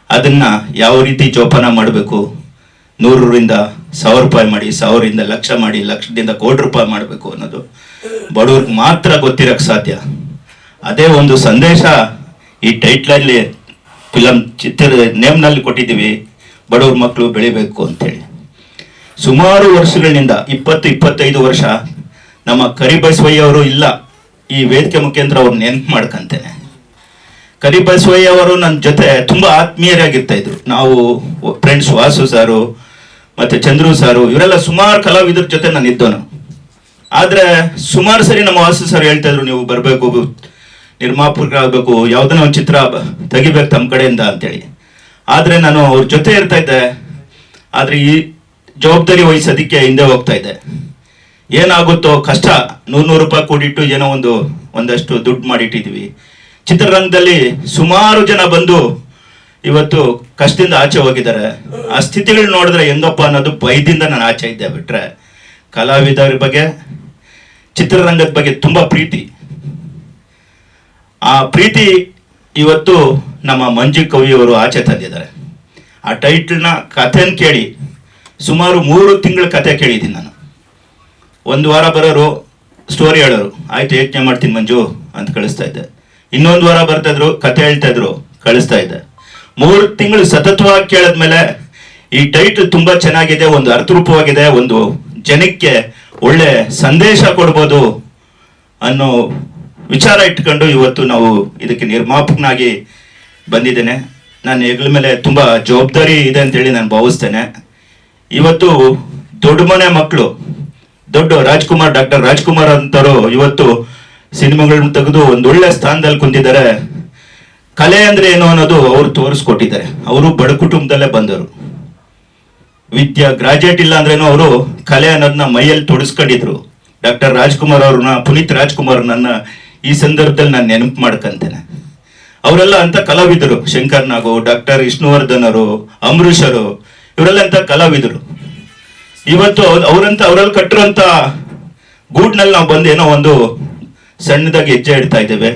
ಅದನ್ನ ಯಾವ ರೀತಿ ಜೋಪಾನ ಮಾಡಬೇಕು, 100ರಿಂದ 1000 ರೂಪಾಯಿ ಮಾಡಿ, 1000ರಿಂದ ಲಕ್ಷ ಮಾಡಿ, ಲಕ್ಷದಿಂದ ಕೋಟಿ ರೂಪಾಯಿ ಮಾಡಬೇಕು ಅನ್ನೋದು ಬಡವ್ರಿಗೆ ಮಾತ್ರ ಗೊತ್ತಿರಕ್ಕೆ ಸಾಧ್ಯ. ಅದೇ ಒಂದು ಸಂದೇಶ ಈ ಟೈಟ್ಲಲ್ಲಿ ನೇಮ್ನಲ್ಲಿ ಕೊಟ್ಟಿದ್ದೀವಿ, ಬಡವ್ರ ಮಕ್ಕಳು ಬೆಳಿಬೇಕು ಅಂತೇಳಿ. ಸುಮಾರು ವರ್ಷಗಳಿಂದ 20-25 ವರ್ಷ ನಮ್ಮ ಕರಿಬಸವಯ್ಯ ಅವರು ಇಲ್ಲ, ಈ ವೇದಿಕೆ ಮುಖೇಂದ್ರ ಅವ್ರು ನೆನಪು ಮಾಡ್ಕೊಂತೇನೆ. ಕರಿಬಸವಯ್ಯ ಅವರು ನನ್ನ ಜೊತೆ ತುಂಬಾ ಆತ್ಮೀಯರಾಗಿರ್ತಾ ಇದ್ರು. ನಾವು ಫ್ರೆಂಡ್ಸ್, ವಾಸು ಸಾರು ಮತ್ತೆ ಚಂದ್ರು ಸಾರು, ಇವರೆಲ್ಲ ಸುಮಾರು ಕಲಾವಿದ್ರ ಜೊತೆ ನಾನು ಇದ್ದವನು. ಆದ್ರೆ ಸುಮಾರು ಸರಿ ನಮ್ಮ ವಾಸು ಸಾರು ಹೇಳ್ತಾ ಇದ್ರು, ನೀವು ಬರಬೇಕು, ನಿರ್ಮಾಪಕರಾಗಬೇಕು, ಯಾವ್ದನ್ನ ಒಂದು ಚಿತ್ರ ತೆಗಿಬೇಕು ತಮ್ಮ ಕಡೆಯಿಂದ ಅಂತೇಳಿ. ಆದ್ರೆ ನಾನು ಅವ್ರ ಜೊತೆ ಇರ್ತಾ ಇದ್ದೆ, ಆದ್ರೆ ಈ ಜವಾಬ್ದಾರಿ ವಹಿಸೋದಕ್ಕೆ ಹಿಂದೆ ಹೋಗ್ತಾ ಇದ್ದೆ. ಏನಾಗುತ್ತೋ ಕಷ್ಟ, 100 ರೂಪಾಯಿ ಕೂಡಿಟ್ಟು ಏನೋ ಒಂದಷ್ಟು ದುಡ್ಡು ಮಾಡಿಟ್ಟಿದ್ವಿ. ಚಿತ್ರರಂಗದಲ್ಲಿ ಸುಮಾರು ಜನ ಬಂದು ಇವತ್ತು ಕಷ್ಟದಿಂದ ಆಚೆ ಹೋಗಿದ್ದಾರೆ. ಆ ಸ್ಥಿತಿಗಳು ನೋಡಿದ್ರೆ ಹೆಂಗಪ್ಪ ಅನ್ನೋದು ಭಯದಿಂದ ನಾನು ಆಚೆ ಇದ್ದೆ. ಬಿಟ್ರೆ ಕಲಾವಿದರ ಬಗ್ಗೆ, ಚಿತ್ರರಂಗದ ಬಗ್ಗೆ ತುಂಬಾ ಪ್ರೀತಿ. ಆ ಪ್ರೀತಿ ಇವತ್ತು ನಮ್ಮ ಮಂಜು ಕವಿಯವರು ಆಚೆ ತಂದಿದ್ದಾರೆ. ಆ ಟೈಟ್ಲ್ನ ಕಥೆನ ಕೇಳಿ ಸುಮಾರು 3 ತಿಂಗಳ ಕಥೆ ಕೇಳಿದ್ದೀನಿ ನಾನು. 1 ವಾರ ಬರೋರು ಸ್ಟೋರಿ ಹೇಳೋರು, ಆಯ್ತು ಯೋಚನೆ ಮಾಡ್ತೀನಿ ಮಂಜು ಅಂತ ಕಳಿಸ್ತಾ ಇದ್ದೆ. ಇನ್ನೊಂದು ವಾರ ಬರ್ತಾ ಇದ್ರು, ಕಥೆ ಹೇಳ್ತಾ ಇದ್ರು, ಕಳಿಸ್ತಾ ಇದ್ದೆ. 3 ತಿಂಗಳು ಸತತವಾಗಿ ಕೇಳಿದ್ಮೇಲೆ ಈ ಟೈಟಲ್ ತುಂಬಾ ಚೆನ್ನಾಗಿದೆ, ಒಂದು ಅರ್ಥರೂಪವಾಗಿದೆ, ಒಂದು ಜನಕ್ಕೆ ಒಳ್ಳೆ ಸಂದೇಶ ಕೊಡ್ಬೋದು ಅನ್ನೋ ವಿಚಾರ ಇಟ್ಕೊಂಡು ಇವತ್ತು ನಾವು ಇದಕ್ಕೆ ನಿರ್ಮಾಪಕನಾಗಿ ಬಂದಿದ್ದೇನೆ. ನಾನು ಹೆಗಲ ಮೇಲೆ ತುಂಬಾ ಜವಾಬ್ದಾರಿ ಇದೆ ಅಂತೇಳಿ ನಾನು ಭಾವಿಸ್ತೇನೆ. ಇವತ್ತು ದೊಡ್ಡ ಮನೆ ಮಕ್ಕಳು, ಡಾಕ್ಟರ್ ರಾಜ್ಕುಮಾರ್ ಅಂತವರು ಇವತ್ತು ಸಿನಿಮಾಗಳನ್ನ ತೆಗೆದು ಒಂದು ಒಳ್ಳೆ ಸ್ಥಾನದಲ್ಲಿ ಕುಂತಿದ್ದಾರೆ. ಕಲೆ ಅಂದ್ರೆ ಏನು ಅನ್ನೋದು ಅವ್ರು ತೋರಿಸ್ಕೊಟ್ಟಿದ್ದಾರೆ. ಅವರು ಬಡ ಕುಟುಂಬದಲ್ಲೇ ಬಂದವರು, ಗ್ರಾಜುಯೇಟ್ ಇಲ್ಲ ಅಂದ್ರೇನು ಅವರು ಕಲೆ ಅನ್ನೋದನ್ನ ಮೈಯಲ್ಲಿ ತೊಡಸ್ಕೊಂಡಿದ್ರು. ಡಾಕ್ಟರ್ ರಾಜ್ಕುಮಾರ್ ಅವ್ರನ್ನ, ಪುನೀತ್ ರಾಜ್ಕುಮಾರ್ ನನ್ನ ಈ ಸಂದರ್ಭದಲ್ಲಿ ನಾನು ನೆನಪು ಮಾಡ್ಕೊಂತೇನೆ. ಅವರೆಲ್ಲ ಅಂತ ಕಲಾವಿದರು. ಶಂಕರ್ ನಾಗು, ಡಾಕ್ಟರ್ ವಿಷ್ಣುವರ್ಧನ್ ಅವರು, ಅಂಬರೀಷ್ ಅವರು, ಇವರೆಲ್ಲ ಅಂತ ಕಲಾವಿದರು. ಇವತ್ತು ಅವರಲ್ಲಿ ಕಟ್ಟಿರುವಂತ ಗೂಡ್ನಲ್ಲಿ ನಾವು ಬಂದು ಏನೋ ಒಂದು ಸಣ್ಣದಾಗಿ ಹೆಜ್ಜೆ ಇಡ್ತಾ ಇದ್ದೇವೆ.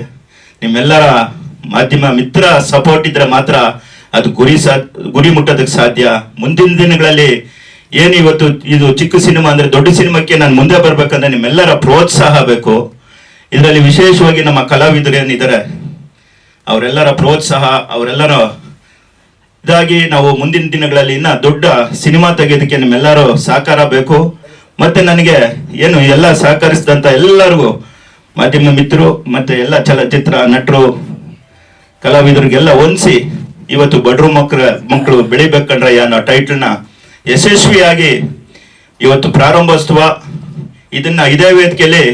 ನಿಮ್ಮೆಲ್ಲರ ಮಾಧ್ಯಮ ಮಿತ್ರ ಸಪೋರ್ಟ್ ಇದ್ರೆ ಮಾತ್ರ ಅದು ಗುರಿ ಮುಟ್ಟೋದಕ್ಕೆ ಸಾಧ್ಯ. ಮುಂದಿನ ದಿನಗಳಲ್ಲಿ ಏನು ಇವತ್ತು ಇದು ಚಿಕ್ಕ ಸಿನಿಮಾ ಅಂದ್ರೆ ದೊಡ್ಡ ಸಿನಿಮಾಕ್ಕೆ ನಾನು ಮುಂದೆ ಬರ್ಬೇಕಂದ್ರೆ ನಿಮ್ಮೆಲ್ಲರ ಪ್ರೋತ್ಸಾಹ ಬೇಕು. ಇದರಲ್ಲಿ ವಿಶೇಷವಾಗಿ ನಮ್ಮ ಕಲಾವಿದರು ಏನಿದ್ದಾರೆ ಅವರೆಲ್ಲರ ಪ್ರೋತ್ಸಾಹ, ಅವರೆಲ್ಲರ ಇದಾಗಿ ನಾವು ಮುಂದಿನ ದಿನಗಳಲ್ಲಿ ಇನ್ನ ದೊಡ್ಡ ಸಿನಿಮಾ ತೆಗೆಯೋದಕ್ಕೆ ನಿಮ್ಮೆಲ್ಲರೂ ಸಹಕಾರ ಬೇಕು. ಮತ್ತೆ ನನಗೆ ಏನು ಎಲ್ಲ ಸಹಕರಿಸಿದಂತ ಎಲ್ಲರಿಗೂ ಮಾಧ್ಯಮ ಮಿತ್ರರು ಮತ್ತೆ ಎಲ್ಲ ಚಲಚಿತ್ರ ನಟರು ಕಲಾವಿದರಿಗೆಲ್ಲ ಹೊಂದಿಸಿ ಇವತ್ತು ಬಡ್ರು ಮಕ್ಕಳು ಬೆಳಿಬೇಕಂದ್ರೆ ಅನ್ನೋ ಟೈಟಲ್ನ ಯಶಸ್ವಿಯಾಗಿ ಇವತ್ತು ಪ್ರಾರಂಭೋತ್ಸವ ಇದನ್ನ ಇದೇ ವೇದಿಕೆಯಲ್ಲಿ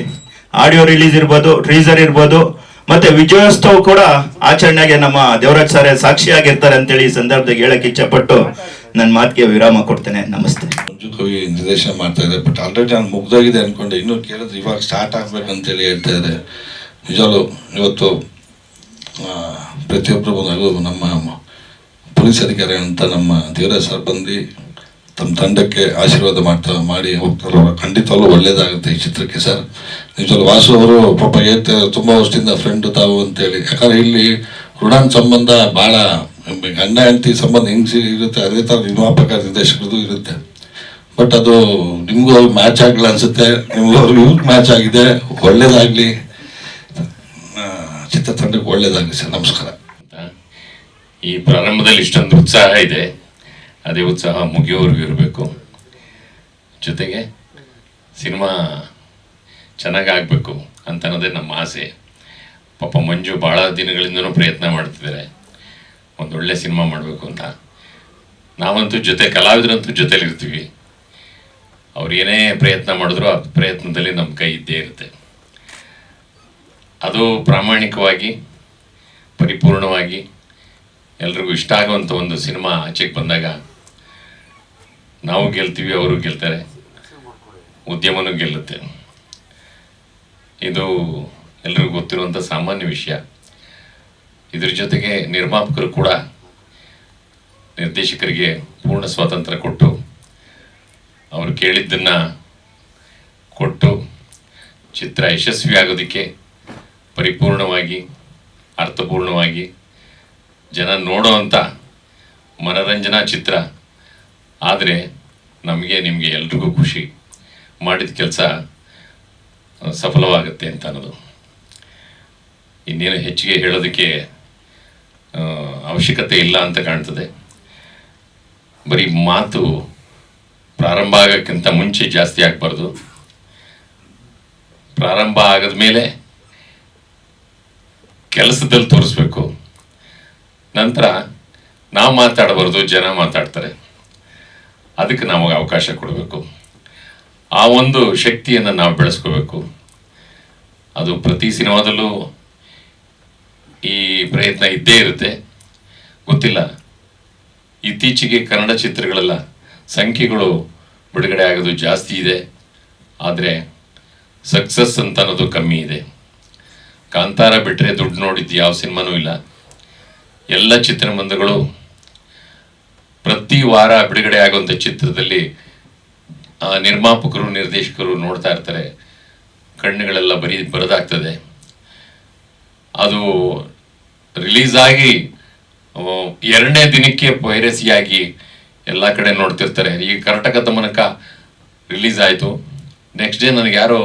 ಆಡಿಯೋ ರಿಲೀಸ್ ಇರ್ಬೋದು, ಟ್ರೀಸರ್ ಇರ್ಬೋದು, ಮತ್ತೆ ವಿಜಯೋತ್ಸವ ಕೂಡ ಆಚರಣೆಗೆ ನಮ್ಮ ದೇವರಾಜ್ ಸಾರೇ ಸಾಕ್ಷಿಯಾಗಿರ್ತಾರೆ ಅಂತೇಳಿ ಈ ಸಂದರ್ಭದಲ್ಲಿ ಹೇಳಕ್ಕೆ ಇಚ್ಛಪಟ್ಟು ನನ್ನ ಮಾತಿಗೆ ವಿರಾಮ ಕೊಡ್ತೇನೆ. ನಮಸ್ತೆ. ಮಂಜು ಕವಿ ನಿರ್ದೇಶನ ಮಾಡ್ತಾ ಇದೆ, ಬಟ್ ಆಲ್ರೆಡಿ ನಾನು ಮುಗ್ದೋಗಿದೆ ಅನ್ಕೊಂಡೆ. ಇನ್ನೂ ಕೇಳಿದ್ರೆ ಇವಾಗ ಸ್ಟಾರ್ಟ್ ಆಗ್ಬೇಕಂತೇಳಿ ಹೇಳ್ತಾ ಇದ್ದಾರೆ. ನಿಜವೂ ಇವತ್ತು ಪ್ರತಿಯೊಬ್ಬರು ಬಂದಾಗೂ ನಮ್ಮ ಪೊಲೀಸ್ ಅಧಿಕಾರಿ ಅಂತ ನಮ್ಮ ದೇವರಾಜ್ ಸರ್ ಬಂದು ತಮ್ಮ ತಂಡಕ್ಕೆ ಆಶೀರ್ವಾದ ಮಾಡಿ ಹೋಗ್ತಾರೋ ಖಂಡಿತವಾಗ್ಲೂ ಒಳ್ಳೇದಾಗುತ್ತೆ ಈ ಚಿತ್ರಕ್ಕೆ ಸರ್. ನಿಜವಲ್ಲೂ ವಾಸು ಅವರು ಪಾಪ ಹೇಳ್ತಾರೆ ತುಂಬ ವರ್ಷದಿಂದ ಫ್ರೆಂಡು ತಾವು ಅಂತೇಳಿ. ಯಾಕಂದರೆ ಇಲ್ಲಿ ಋಣಾನ್ ಸಂಬಂಧ ಭಾಳ ಗಂಡ ಹೆಂಡತಿ ಸಂಬಂಧ ಹೆಂಗೆ ಇರುತ್ತೆ ಅದೇ ಥರ ನಿರ್ಮಾಪಕ ನಿರ್ದೇಶಕರದು ಇರುತ್ತೆ. ಬಟ್ ಅದು ನಿಮಗೂ ಮ್ಯಾಚ್ ಆಗಲ್ಲ ಅನಿಸುತ್ತೆ, ನಿಮಗೂ ಇವ್ರಿಗೆ ಮ್ಯಾಚ್ ಆಗಿದೆ. ಒಳ್ಳೇದಾಗಲಿ, ಚಿತ್ರತಂಡಕ್ಕೆ ಒಳ್ಳೇದಾಗಲಿ ಸರ್. ನಮಸ್ಕಾರ. ಈ ಪ್ರಾರಂಭದಲ್ಲಿ ಇಷ್ಟೊಂದು ಉತ್ಸಾಹ ಇದೆ, ಅದೇ ಉತ್ಸಾಹ ಮುಗಿಯೋವರೆಗೂ ಇರಬೇಕು. ಜೊತೆಗೆ ಸಿನಿಮಾ ಚೆನ್ನಾಗಾಗಬೇಕು ಅಂತ ಅನ್ನೋದೇ ನಮ್ಮ ಆಸೆ. ಪಾಪ ಮಂಜು ಭಾಳ ದಿನಗಳಿಂದನೂ ಪ್ರಯತ್ನ ಮಾಡ್ತಿದ್ದಾರೆ ಒಂದೊಳ್ಳೆ ಸಿನಿಮಾ ಮಾಡಬೇಕು ಅಂತ. ನಾವಂತೂ ಕಲಾವಿದರಂತೂ ಜೊತೆಲಿರ್ತೀವಿ. ಅವ್ರು ಏನೇ ಪ್ರಯತ್ನ ಮಾಡಿದ್ರು ಆ ಪ್ರಯತ್ನದಲ್ಲಿ ನಮ್ಮ ಕೈ ಇದ್ದೇ ಇರುತ್ತೆ. ಅದು ಪ್ರಾಮಾಣಿಕವಾಗಿ ಪರಿಪೂರ್ಣವಾಗಿ ಎಲ್ರಿಗೂ ಇಷ್ಟ ಆಗುವಂಥ ಒಂದು ಸಿನಿಮಾ ಆಚೆಗೆ ಬಂದಾಗ ನಾವು ಗೆಲ್ತೀವಿ, ಅವರು ಗೆಲ್ತಾರೆ, ಉದ್ಯಮನೂ ಗೆಲ್ಲುತ್ತೆ. ಇದು ಎಲ್ರಿಗೂ ಗೊತ್ತಿರುವಂಥ ಸಾಮಾನ್ಯ ವಿಷಯ. ಇದ್ರ ಜೊತೆಗೆ ನಿರ್ಮಾಪಕರು ಕೂಡ ನಿರ್ದೇಶಕರಿಗೆ ಪೂರ್ಣ ಸ್ವಾತಂತ್ರ್ಯ ಕೊಟ್ಟು ಅವರು ಕೇಳಿದ್ದನ್ನು ಕೊಟ್ಟು ಚಿತ್ರ ಯಶಸ್ವಿ ಆಗೋದಕ್ಕೆ ಪರಿಪೂರ್ಣವಾಗಿ ಅರ್ಥಪೂರ್ಣವಾಗಿ ಜನ ನೋಡೋವಂಥ ಮನರಂಜನಾ ಚಿತ್ರ ಆದರೆ ನಮಗೆ ನಿಮಗೆ ಎಲ್ರಿಗೂ ಖುಷಿ, ಮಾಡಿದ ಕೆಲಸ ಸಫಲವಾಗುತ್ತೆ ಅಂತ ಅನ್ನೋದು. ಇನ್ನೇನು ಹೆಚ್ಚಿಗೆ ಹೇಳೋದಕ್ಕೆ ಅವಶ್ಯಕತೆ ಇಲ್ಲ ಅಂತ ಕಾಣ್ತದೆ. ಬರೀ ಮಾತು ಪ್ರಾರಂಭ ಆಗೋಕ್ಕಿಂತ ಮುಂಚೆ ಜಾಸ್ತಿ ಆಗಬಾರ್ದು, ಪ್ರಾರಂಭ ಆಗದ ಮೇಲೆ ಕೆಲಸದಲ್ಲಿ ತೋರಿಸ್ಬೇಕು. ನಂತರ ನಾವು ಮಾತಾಡಬಾರ್ದು, ಜನ ಮಾತಾಡ್ತಾರೆ. ಅದಕ್ಕೆ ನಾವು ಅವಕಾಶ ಕೊಡಬೇಕು. ಆ ಒಂದು ಶಕ್ತಿಯನ್ನು ನಾವು ಬೆಳೆಸ್ಕೋಬೇಕು. ಅದು ಪ್ರತಿ ಸಿನಿಮಾದಲ್ಲೂ ಈ ಪ್ರಯತ್ನ ಇದ್ದೇ ಇರುತ್ತೆ. ಗೊತ್ತಿಲ್ಲ, ಇತ್ತೀಚೆಗೆ ಕನ್ನಡ ಚಿತ್ರಗಳೆಲ್ಲ ಸಂಖ್ಯೆಗಳು ಬಿಡುಗಡೆ ಆಗೋದು ಜಾಸ್ತಿ ಇದೆ, ಆದರೆ ಸಕ್ಸಸ್ ಅಂತ ಅನ್ನೋದು ಕಮ್ಮಿ ಇದೆ. ಕಾಂತಾರ ಬಿಟ್ಟರೆ ದುಡ್ಡು ನೋಡಿದ್ದು ಯಾವ ಸಿನಿಮಾನೂ ಇಲ್ಲ. ಎಲ್ಲ ಚಿತ್ರಮಂದಿರಗಳು ಪ್ರತಿ ವಾರ ಬಿಡುಗಡೆ ಆಗುವಂಥ ಚಿತ್ರದಲ್ಲಿ ನಿರ್ಮಾಪಕರು ನಿರ್ದೇಶಕರು ನೋಡ್ತಾ ಇರ್ತಾರೆ, ಕಣ್ಣುಗಳೆಲ್ಲ ಬರದಾಗ್ತದೆ. ಅದು ರಿಲೀಸ್ ಆಗಿ ಎರಡನೇ ದಿನಕ್ಕೆ ಪೈರಸಿಯಾಗಿ ಎಲ್ಲ ಕಡೆ ನೋಡ್ತಿರ್ತಾರೆ. ಈಗ ಕರ್ನಾಟಕ ತಮನಕ ರಿಲೀಸ್ ಆಯಿತು, ನೆಕ್ಸ್ಟ್ ಡೇ ನನಗೆ ಯಾರೋ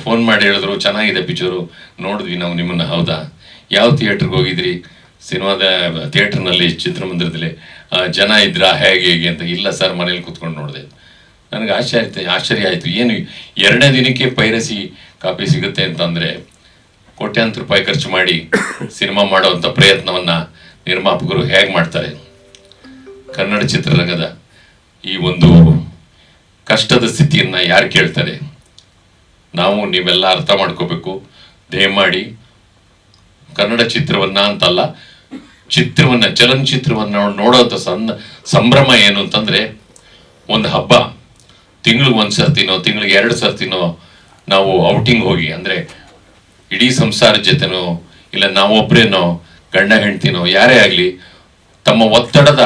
ಫೋನ್ ಮಾಡಿ ಹೇಳಿದ್ರು ಚೆನ್ನಾಗಿದೆ ಪಿಕ್ಚರು, ನೋಡಿದ್ವಿ ನಾವು ನಿಮ್ಮನ್ನು. ಹೌದಾ, ಯಾವ ಥಿಯೇಟ್ರಿಗೆ ಹೋಗಿದ್ರಿ? ಸಿನಿಮಾದ ಥಿಯೇಟ್ರ್ನಲ್ಲಿ ಚಿತ್ರಮಂದಿರದಲ್ಲಿ ಜನ ಇದ್ರಾ, ಹೇಗೆ ಅಂತ? ಇಲ್ಲ ಸರ್, ಮನೇಲಿ ಕೂತ್ಕೊಂಡು ನೋಡಿದೆ. ನನಗೆ ಆಶ್ಚರ್ಯ ಆಯಿತು. ಏನು ಎರಡನೇ ದಿನಕ್ಕೆ ಪೈರಸಿ ಕಾಪಿ ಸಿಗುತ್ತೆ ಅಂತಂದರೆ ಕೋಟ್ಯಾಂತರ ರೂಪಾಯಿ ಖರ್ಚು ಮಾಡಿ ಸಿನಿಮಾ ಮಾಡೋವಂಥ ಪ್ರಯತ್ನವನ್ನು ನಿರ್ಮಾಪಕರು ಹೇಗೆ ಮಾಡ್ತಾರೆ? ಕನ್ನಡ ಚಿತ್ರರಂಗದ ಈ ಒಂದು ಕಷ್ಟದ ಸ್ಥಿತಿಯನ್ನು ಯಾರು ಕೇಳ್ತಾರೆ? ನಾವು ನೀವೆಲ್ಲ ಅರ್ಥ ಮಾಡ್ಕೋಬೇಕು. ದಯಮಾಡಿ ಕನ್ನಡ ಚಿತ್ರವನ್ನ ಅಂತಲ್ಲ, ಚಿತ್ರವನ್ನ, ಚಲನಚಿತ್ರವನ್ನ ನೋಡೋಂಥ ಸಂಭ್ರಮ ಏನು ಅಂತಂದ್ರೆ, ಒಂದು ಹಬ್ಬ ತಿಂಗಳಿಗೆ ಒಂದು ಸರ್ತಿನೋ ತಿಂಗಳಿಗೆ 2 ಸರ್ತಿನೋ ನಾವು ಔಟಿಂಗ್ ಹೋಗಿ, ಅಂದ್ರೆ ಇಡೀ ಸಂಸಾರದ ಜೊತೆನೋ ಇಲ್ಲ ನಾವೊಬ್ಬರೇನೋ ಗಂಡ ಹೆಂಡ್ತಿನೋ ಯಾರೇ ಆಗಲಿ ತಮ್ಮ ಒತ್ತಡದ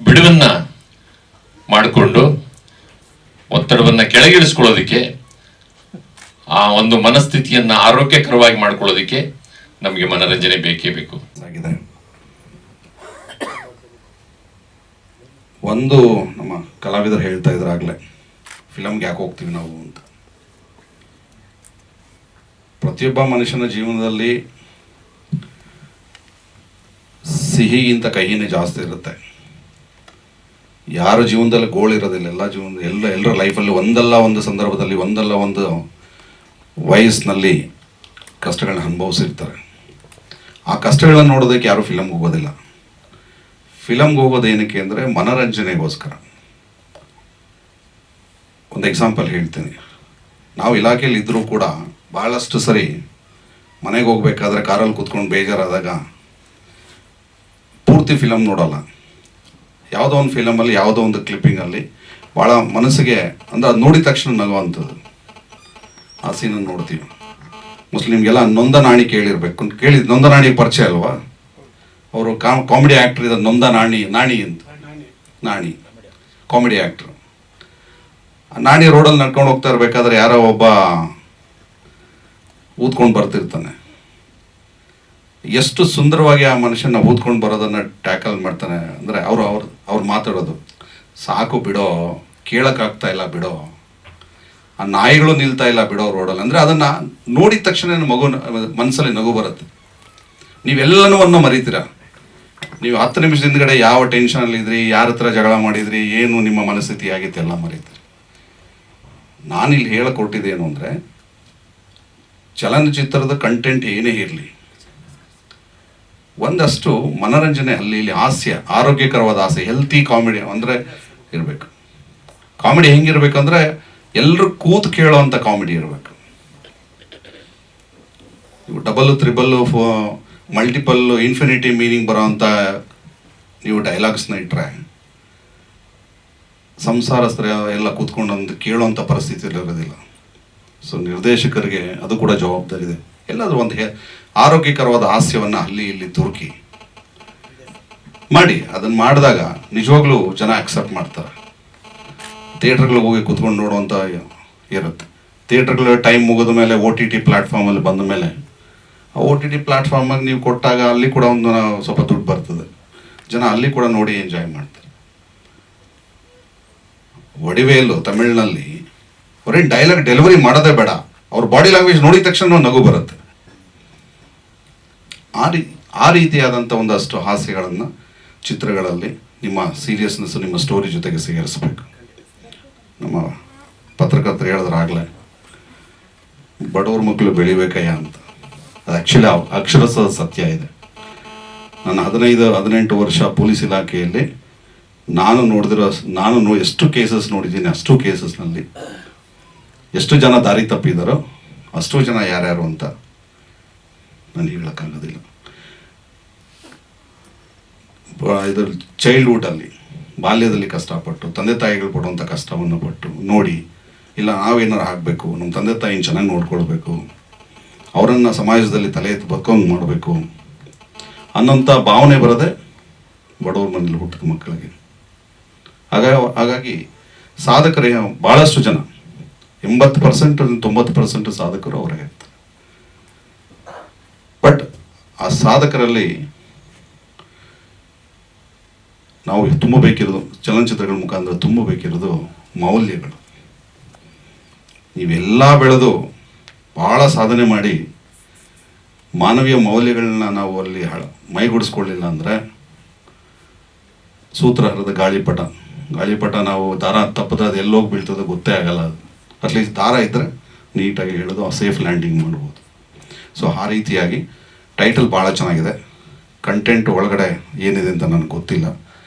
ಬಿಡುವನ್ನ ಮಾಡಿಕೊಂಡು ಒತ್ತಡವನ್ನ ಕೆಳಗಿಳಿಸ್ಕೊಳ್ಳೋದಕ್ಕೆ, ಆ ಒಂದು ಮನಸ್ಥಿತಿಯನ್ನ ಆರೋಗ್ಯಕರವಾಗಿ ಮಾಡ್ಕೊಳ್ಳೋದಕ್ಕೆ ನಮಗೆ ಮನರಂಜನೆ ಬೇಕೇ ಬೇಕು. ಆಗಿದೆ. ಒಂದು ನಮ್ಮ ಕಲಾವಿದರು ಹೇಳ್ತಾ ಇದ್ರಾಗಲೇ ಫಿಲಮ್ಗೆ ಯಾಕೆ ಹೋಗ್ತೀವಿ ನಾವು ಅಂತ. ಪ್ರತಿಯೊಬ್ಬ ಮನುಷ್ಯನ ಜೀವನದಲ್ಲಿ ಸಿಹಿಗಿಂತ ಕಹಿನೇ ಜಾಸ್ತಿ ಇರುತ್ತೆ. ಯಾರ ಜೀವನದಲ್ಲಿ ಗೋಳಿರೋದಿಲ್ಲ. ಎಲ್ಲರ ಲೈಫಲ್ಲಿ ಒಂದಲ್ಲ ಒಂದು ಸಂದರ್ಭದಲ್ಲಿ, ಒಂದಲ್ಲ ಒಂದು ವಯಸ್ಸಿನಲ್ಲಿ ಕಷ್ಟಗಳನ್ನ ಅನುಭವಿಸಿರ್ತಾರೆ. ಆ ಕಷ್ಟಗಳನ್ನ ನೋಡೋದಕ್ಕೆ ಯಾರು ಫಿಲಮ್ಗೆ ಹೋಗೋದಿಲ್ಲ. ಫಿಲಮ್ಗೆ ಹೋಗೋದು ಏನಕ್ಕೆ ಅಂದರೆ ಮನರಂಜನೆಗೋಸ್ಕರ. ಒಂದು ಎಕ್ಸಾಂಪಲ್ ಹೇಳ್ತೀನಿ. ನಾವು ಇಲಾಖೆಯಲ್ಲಿ ಇದ್ದರೂ ಕೂಡ ಭಾಳಷ್ಟು ಸರಿ ಮನೆಗೆ ಹೋಗ್ಬೇಕಾದ್ರೆ ಕಾರಲ್ಲಿ ಕೂತ್ಕೊಂಡು ಬೇಜಾರಾದಾಗ ಪೂರ್ತಿ ಫಿಲಮ್ ನೋಡೋಲ್ಲ. ಯಾವುದೋ ಒಂದು ಫಿಲಮಲ್ಲಿ ಯಾವುದೋ ಒಂದು ಕ್ಲಿಪ್ಪಿಂಗಲ್ಲಿ ಭಾಳ ಮನಸ್ಸಿಗೆ ಅಂದರೆ ಅದು ನೋಡಿದ ತಕ್ಷಣ ನಗುವಂಥದ್ದು ಆ ಸೀನನ್ನು ನೋಡ್ತೀವಿ. ಮುಸ್ಲಿಮ್ಗೆಲ್ಲ ನೊಂದ ನಾಣಿ ಕೇಳಿದ ನೊಂದ ನಾಣಿಗೆ ಪರಿಚಯ ಅಲ್ವಾ? ಅವರು ಕಾಮಿಡಿ ಆ್ಯಕ್ಟ್ರ್ ಇದ್ದಾರೆ. ನೊಂದ ನಾಣಿ ಅಂತ ನಾಣಿ ಕಾಮಿಡಿ ಆ್ಯಕ್ಟ್ರು. ನಾಣಿ ರೋಡಲ್ಲಿ ನಡ್ಕೊಂಡು ಹೋಗ್ತಾ ಇರಬೇಕಾದ್ರೆ ಯಾರೋ ಒಬ್ಬ ಊದ್ಕೊಂಡು ಬರ್ತಿರ್ತಾನೆ. ಎಷ್ಟು ಸುಂದರವಾಗಿ ಆ ಮನುಷ್ಯನ ಊದ್ಕೊಂಡು ಬರೋದನ್ನು ಟ್ಯಾಕಲ್ ಮಾಡ್ತಾನೆ ಅಂದರೆ ಅವ್ರು ಮಾತಾಡೋದು, ಸಾಕು ಬಿಡೋ, ಕೇಳೋಕ್ಕಾಗ್ತಾ ಇಲ್ಲ ಬಿಡೋ, ಆ ನಾಯಿಗಳು ನಿಲ್ತಾ ಇಲ್ಲ ಬಿಡೋ ರೋಡಲ್ಲಿ. ಅಂದರೆ ಅದನ್ನು ನೋಡಿದ ತಕ್ಷಣ ಮನಸ್ಸಲ್ಲಿ ನಗು ಬರುತ್ತೆ. ನೀವೆಲ್ಲನೂ ಮರಿತೀರ. ನೀವು 10 ನಿಮಿಷದ ಹಿಂದ್ಗಡೆ ಯಾವ ಟೆನ್ಷನಲ್ಲಿ ಇದ್ರಿ, ಯಾರ ಹತ್ರ ಜಗಳ ಮಾಡಿದ್ರಿ, ಏನು ನಿಮ್ಮ ಮನಸ್ಥಿತಿ ಆಗಿತ್ತು ಎಲ್ಲ ಮರೀತೀರಿ. ನಾನಿಲ್ಲಿ ಹೇಳಿಕೊಟ್ಟಿದ್ದೇನು ಅಂದರೆ, ಚಲನಚಿತ್ರದ ಕಂಟೆಂಟ್ ಏನೇ ಇರಲಿ, ಒಂದಷ್ಟು ಮನರಂಜನೆ, ಅಲ್ಲಿ ಇಲ್ಲಿ ಹಾಸ್ಯ, ಆರೋಗ್ಯಕರವಾದ ಹಾಸ್ಯ, ಹೆಲ್ತಿ ಕಾಮಿಡಿ ಅಂದರೆ ಇರಬೇಕು. ಕಾಮಿಡಿ ಹೆಂಗಿರ್ಬೇಕಂದ್ರೆ ಎಲ್ಲರೂ ಕೂತು ಕೇಳೋವಂಥ ಕಾಮಿಡಿ ಇರಬೇಕು. ಇವು double, triple, multiple, infinity meaning ಬರೋವಂಥ ನೀವು ಡೈಲಾಗ್ಸ್ನ ಇಟ್ಟರೆ ಸಂಸಾರಸ್ಥರ ಎಲ್ಲ ಕೂತ್ಕೊಂಡು ಒಂದು ಕೇಳೋವಂಥ ಪರಿಸ್ಥಿತಿಯಲ್ಲಿ ಇರೋದಿಲ್ಲ. ಸೊ ನಿರ್ದೇಶಕರಿಗೆ ಅದು ಕೂಡ ಜವಾಬ್ದಾರಿ ಇದೆ. ಎಲ್ಲಾದರೂ ಒಂದು ಆರೋಗ್ಯಕರವಾದ ಹಾಸ್ಯವನ್ನು ಅಲ್ಲಿ ಇಲ್ಲಿ ತುರುಕಿ ಮಾಡಿ. ಅದನ್ನು ಮಾಡಿದಾಗ ನಿಜವಾಗ್ಲೂ ಜನ ಅಕ್ಸೆಪ್ಟ್ ಮಾಡ್ತಾರೆ. ಥಿಯೇಟ್ರ್ಗಳಿಗೆ ಹೋಗಿ ಕೂತ್ಕೊಂಡು ನೋಡುವಂಥ ಇರುತ್ತೆ. ಥಿಯೇಟ್ರ್ಗಳ ಟೈಮ್ ಮುಗಿದ ಮೇಲೆ OTT ಪ್ಲ್ಯಾಟ್ಫಾರ್ಮಲ್ಲಿ ಬಂದ ಮೇಲೆ ಆ OTT ಪ್ಲ್ಯಾಟ್ಫಾರ್ಮಾಗಿ ನೀವು ಕೊಟ್ಟಾಗ ಅಲ್ಲಿ ಕೂಡ ಒಂದು ಸ್ವಲ್ಪ ದುಡ್ಡು ಬರ್ತದೆ. ಜನ ಅಲ್ಲಿ ಕೂಡ ನೋಡಿ ಎಂಜಾಯ್ ಮಾಡ್ತಾರೆ. ಒಡಿವೇಲು ತಮಿಳಿನಲ್ಲಿ ಅವ್ರೇನು ಡೈಲಾಗ್ ಡೆಲಿವರಿ ಮಾಡೋದೇ ಬೇಡ, ಅವ್ರ ಬಾಡಿ ಲ್ಯಾಂಗ್ವೇಜ್ ನೋಡಿದ ತಕ್ಷಣ ನಗು ಬರುತ್ತೆ. ಆ ರೀತಿಯಾದಂಥ ಒಂದಷ್ಟು ಹಾಸ್ಯಗಳನ್ನು ಚಿತ್ರಗಳಲ್ಲಿ ನಿಮ್ಮ ಸೀರಿಯಸ್ನೆಸ್, ನಿಮ್ಮ ಸ್ಟೋರಿ ಜೊತೆಗೆ ಸೇರಿಸಬೇಕು. ನಮ್ಮ ಪತ್ರಕರ್ತರು ಹೇಳಿದ್ರಾಗಲೇ ಬಡವ್ರ ಮಕ್ಕಳು ಬೆಳಿಬೇಕಯ್ಯ ಅಂತ. ಅದು ಆ್ಯಕ್ಚುಲಿ ಅಕ್ಷರಶಃ ಸತ್ಯ ಇದೆ. ನಾನು 15-18 ವರ್ಷ ಪೊಲೀಸ್ ಇಲಾಖೆಯಲ್ಲಿ ನಾನು ಎಷ್ಟು ಕೇಸಸ್ ನೋಡಿದ್ದೀನಿ, ಅಷ್ಟು ಕೇಸಸ್ನಲ್ಲಿ ಎಷ್ಟು ಜನ ದಾರಿ ತಪ್ಪಿದಾರೋ ಅಷ್ಟು ಜನ ಯಾರ್ಯಾರು ಅಂತ ನಾನು ಹೇಳೋಕ್ಕಾಗೋದಿಲ್ಲ. ಇದು ಚೈಲ್ಡ್ಹುಡ್ಡಲ್ಲಿ, ಬಾಲ್ಯದಲ್ಲಿ ಕಷ್ಟಪಟ್ಟು ತಂದೆ ತಾಯಿಗಳು ಪಡುವಂಥ ಕಷ್ಟವನ್ನು ಪಟ್ಟು ನೋಡಿ, ಇಲ್ಲ ನಾವೇನಾರು ಆಗಬೇಕು, ನಮ್ಮ ತಂದೆ ತಾಯಿನ ಚೆನ್ನಾಗಿ ನೋಡ್ಕೊಳ್ಬೇಕು, ಅವರನ್ನು ಸಮಾಜದಲ್ಲಿ ತಲೆ ಎತ್ತಿ ಬದುಕೊಂಡು ಮಾಡಬೇಕು ಅನ್ನೋಂಥ ಭಾವನೆ ಬರೋದೆ ಬಡವ್ರ ಮನೇಲಿ ಹುಟ್ಟಿದ ಮಕ್ಕಳಿಗೆ. ಹಾಗಾಗಿ ಸಾಧಕರೇ ಭಾಳಷ್ಟು ಜನ, 80% 90% ಸಾಧಕರು ಅವರೇ ಇರ್ತಾರೆ. ಬಟ್ ಆ ಸಾಧಕರಲ್ಲಿ ನಾವು ತುಂಬಬೇಕಿರೋದು, ಚಲನಚಿತ್ರಗಳ ಮುಖಾಂತರ ತುಂಬಬೇಕಿರೋದು ಮೌಲ್ಯಗಳು. ನೀವೆಲ್ಲ ಬೆಳೆದು ಭಾಳ ಸಾಧನೆ ಮಾಡಿ ಮಾನವೀಯ ಮೌಲ್ಯಗಳನ್ನ ನಾವು ಅಲ್ಲಿ ಮೈಗೂಡಿಸ್ಕೊಳ್ಳಿಲ್ಲ ಅಂದರೆ ಸೂತ್ರಹರದ ಗಾಳಿಪಟ ನಾವು ದಾರ ತಪ್ಪದ ಅದು ಎಲ್ಲೋಗಿ ಬೀಳ್ತದೆ ಗೊತ್ತೇ ಆಗಲ್ಲ. ಅಟ್ಲೀಸ್ಟ್ ದಾರ ಇದ್ದರೆ ನೀಟಾಗಿ ಹೇಳೋದು, ಸೇಫ್ ಲ್ಯಾಂಡಿಂಗ್ ಮಾಡ್ಬೋದು. ಸೊ ಆ ರೀತಿಯಾಗಿ ಟೈಟಲ್ ಭಾಳ ಚೆನ್ನಾಗಿದೆ. ಕಂಟೆಂಟ್ ಒಳಗಡೆ ಏನಿದೆ ಅಂತ ನನಗೆ ಗೊತ್ತಿಲ್ಲ,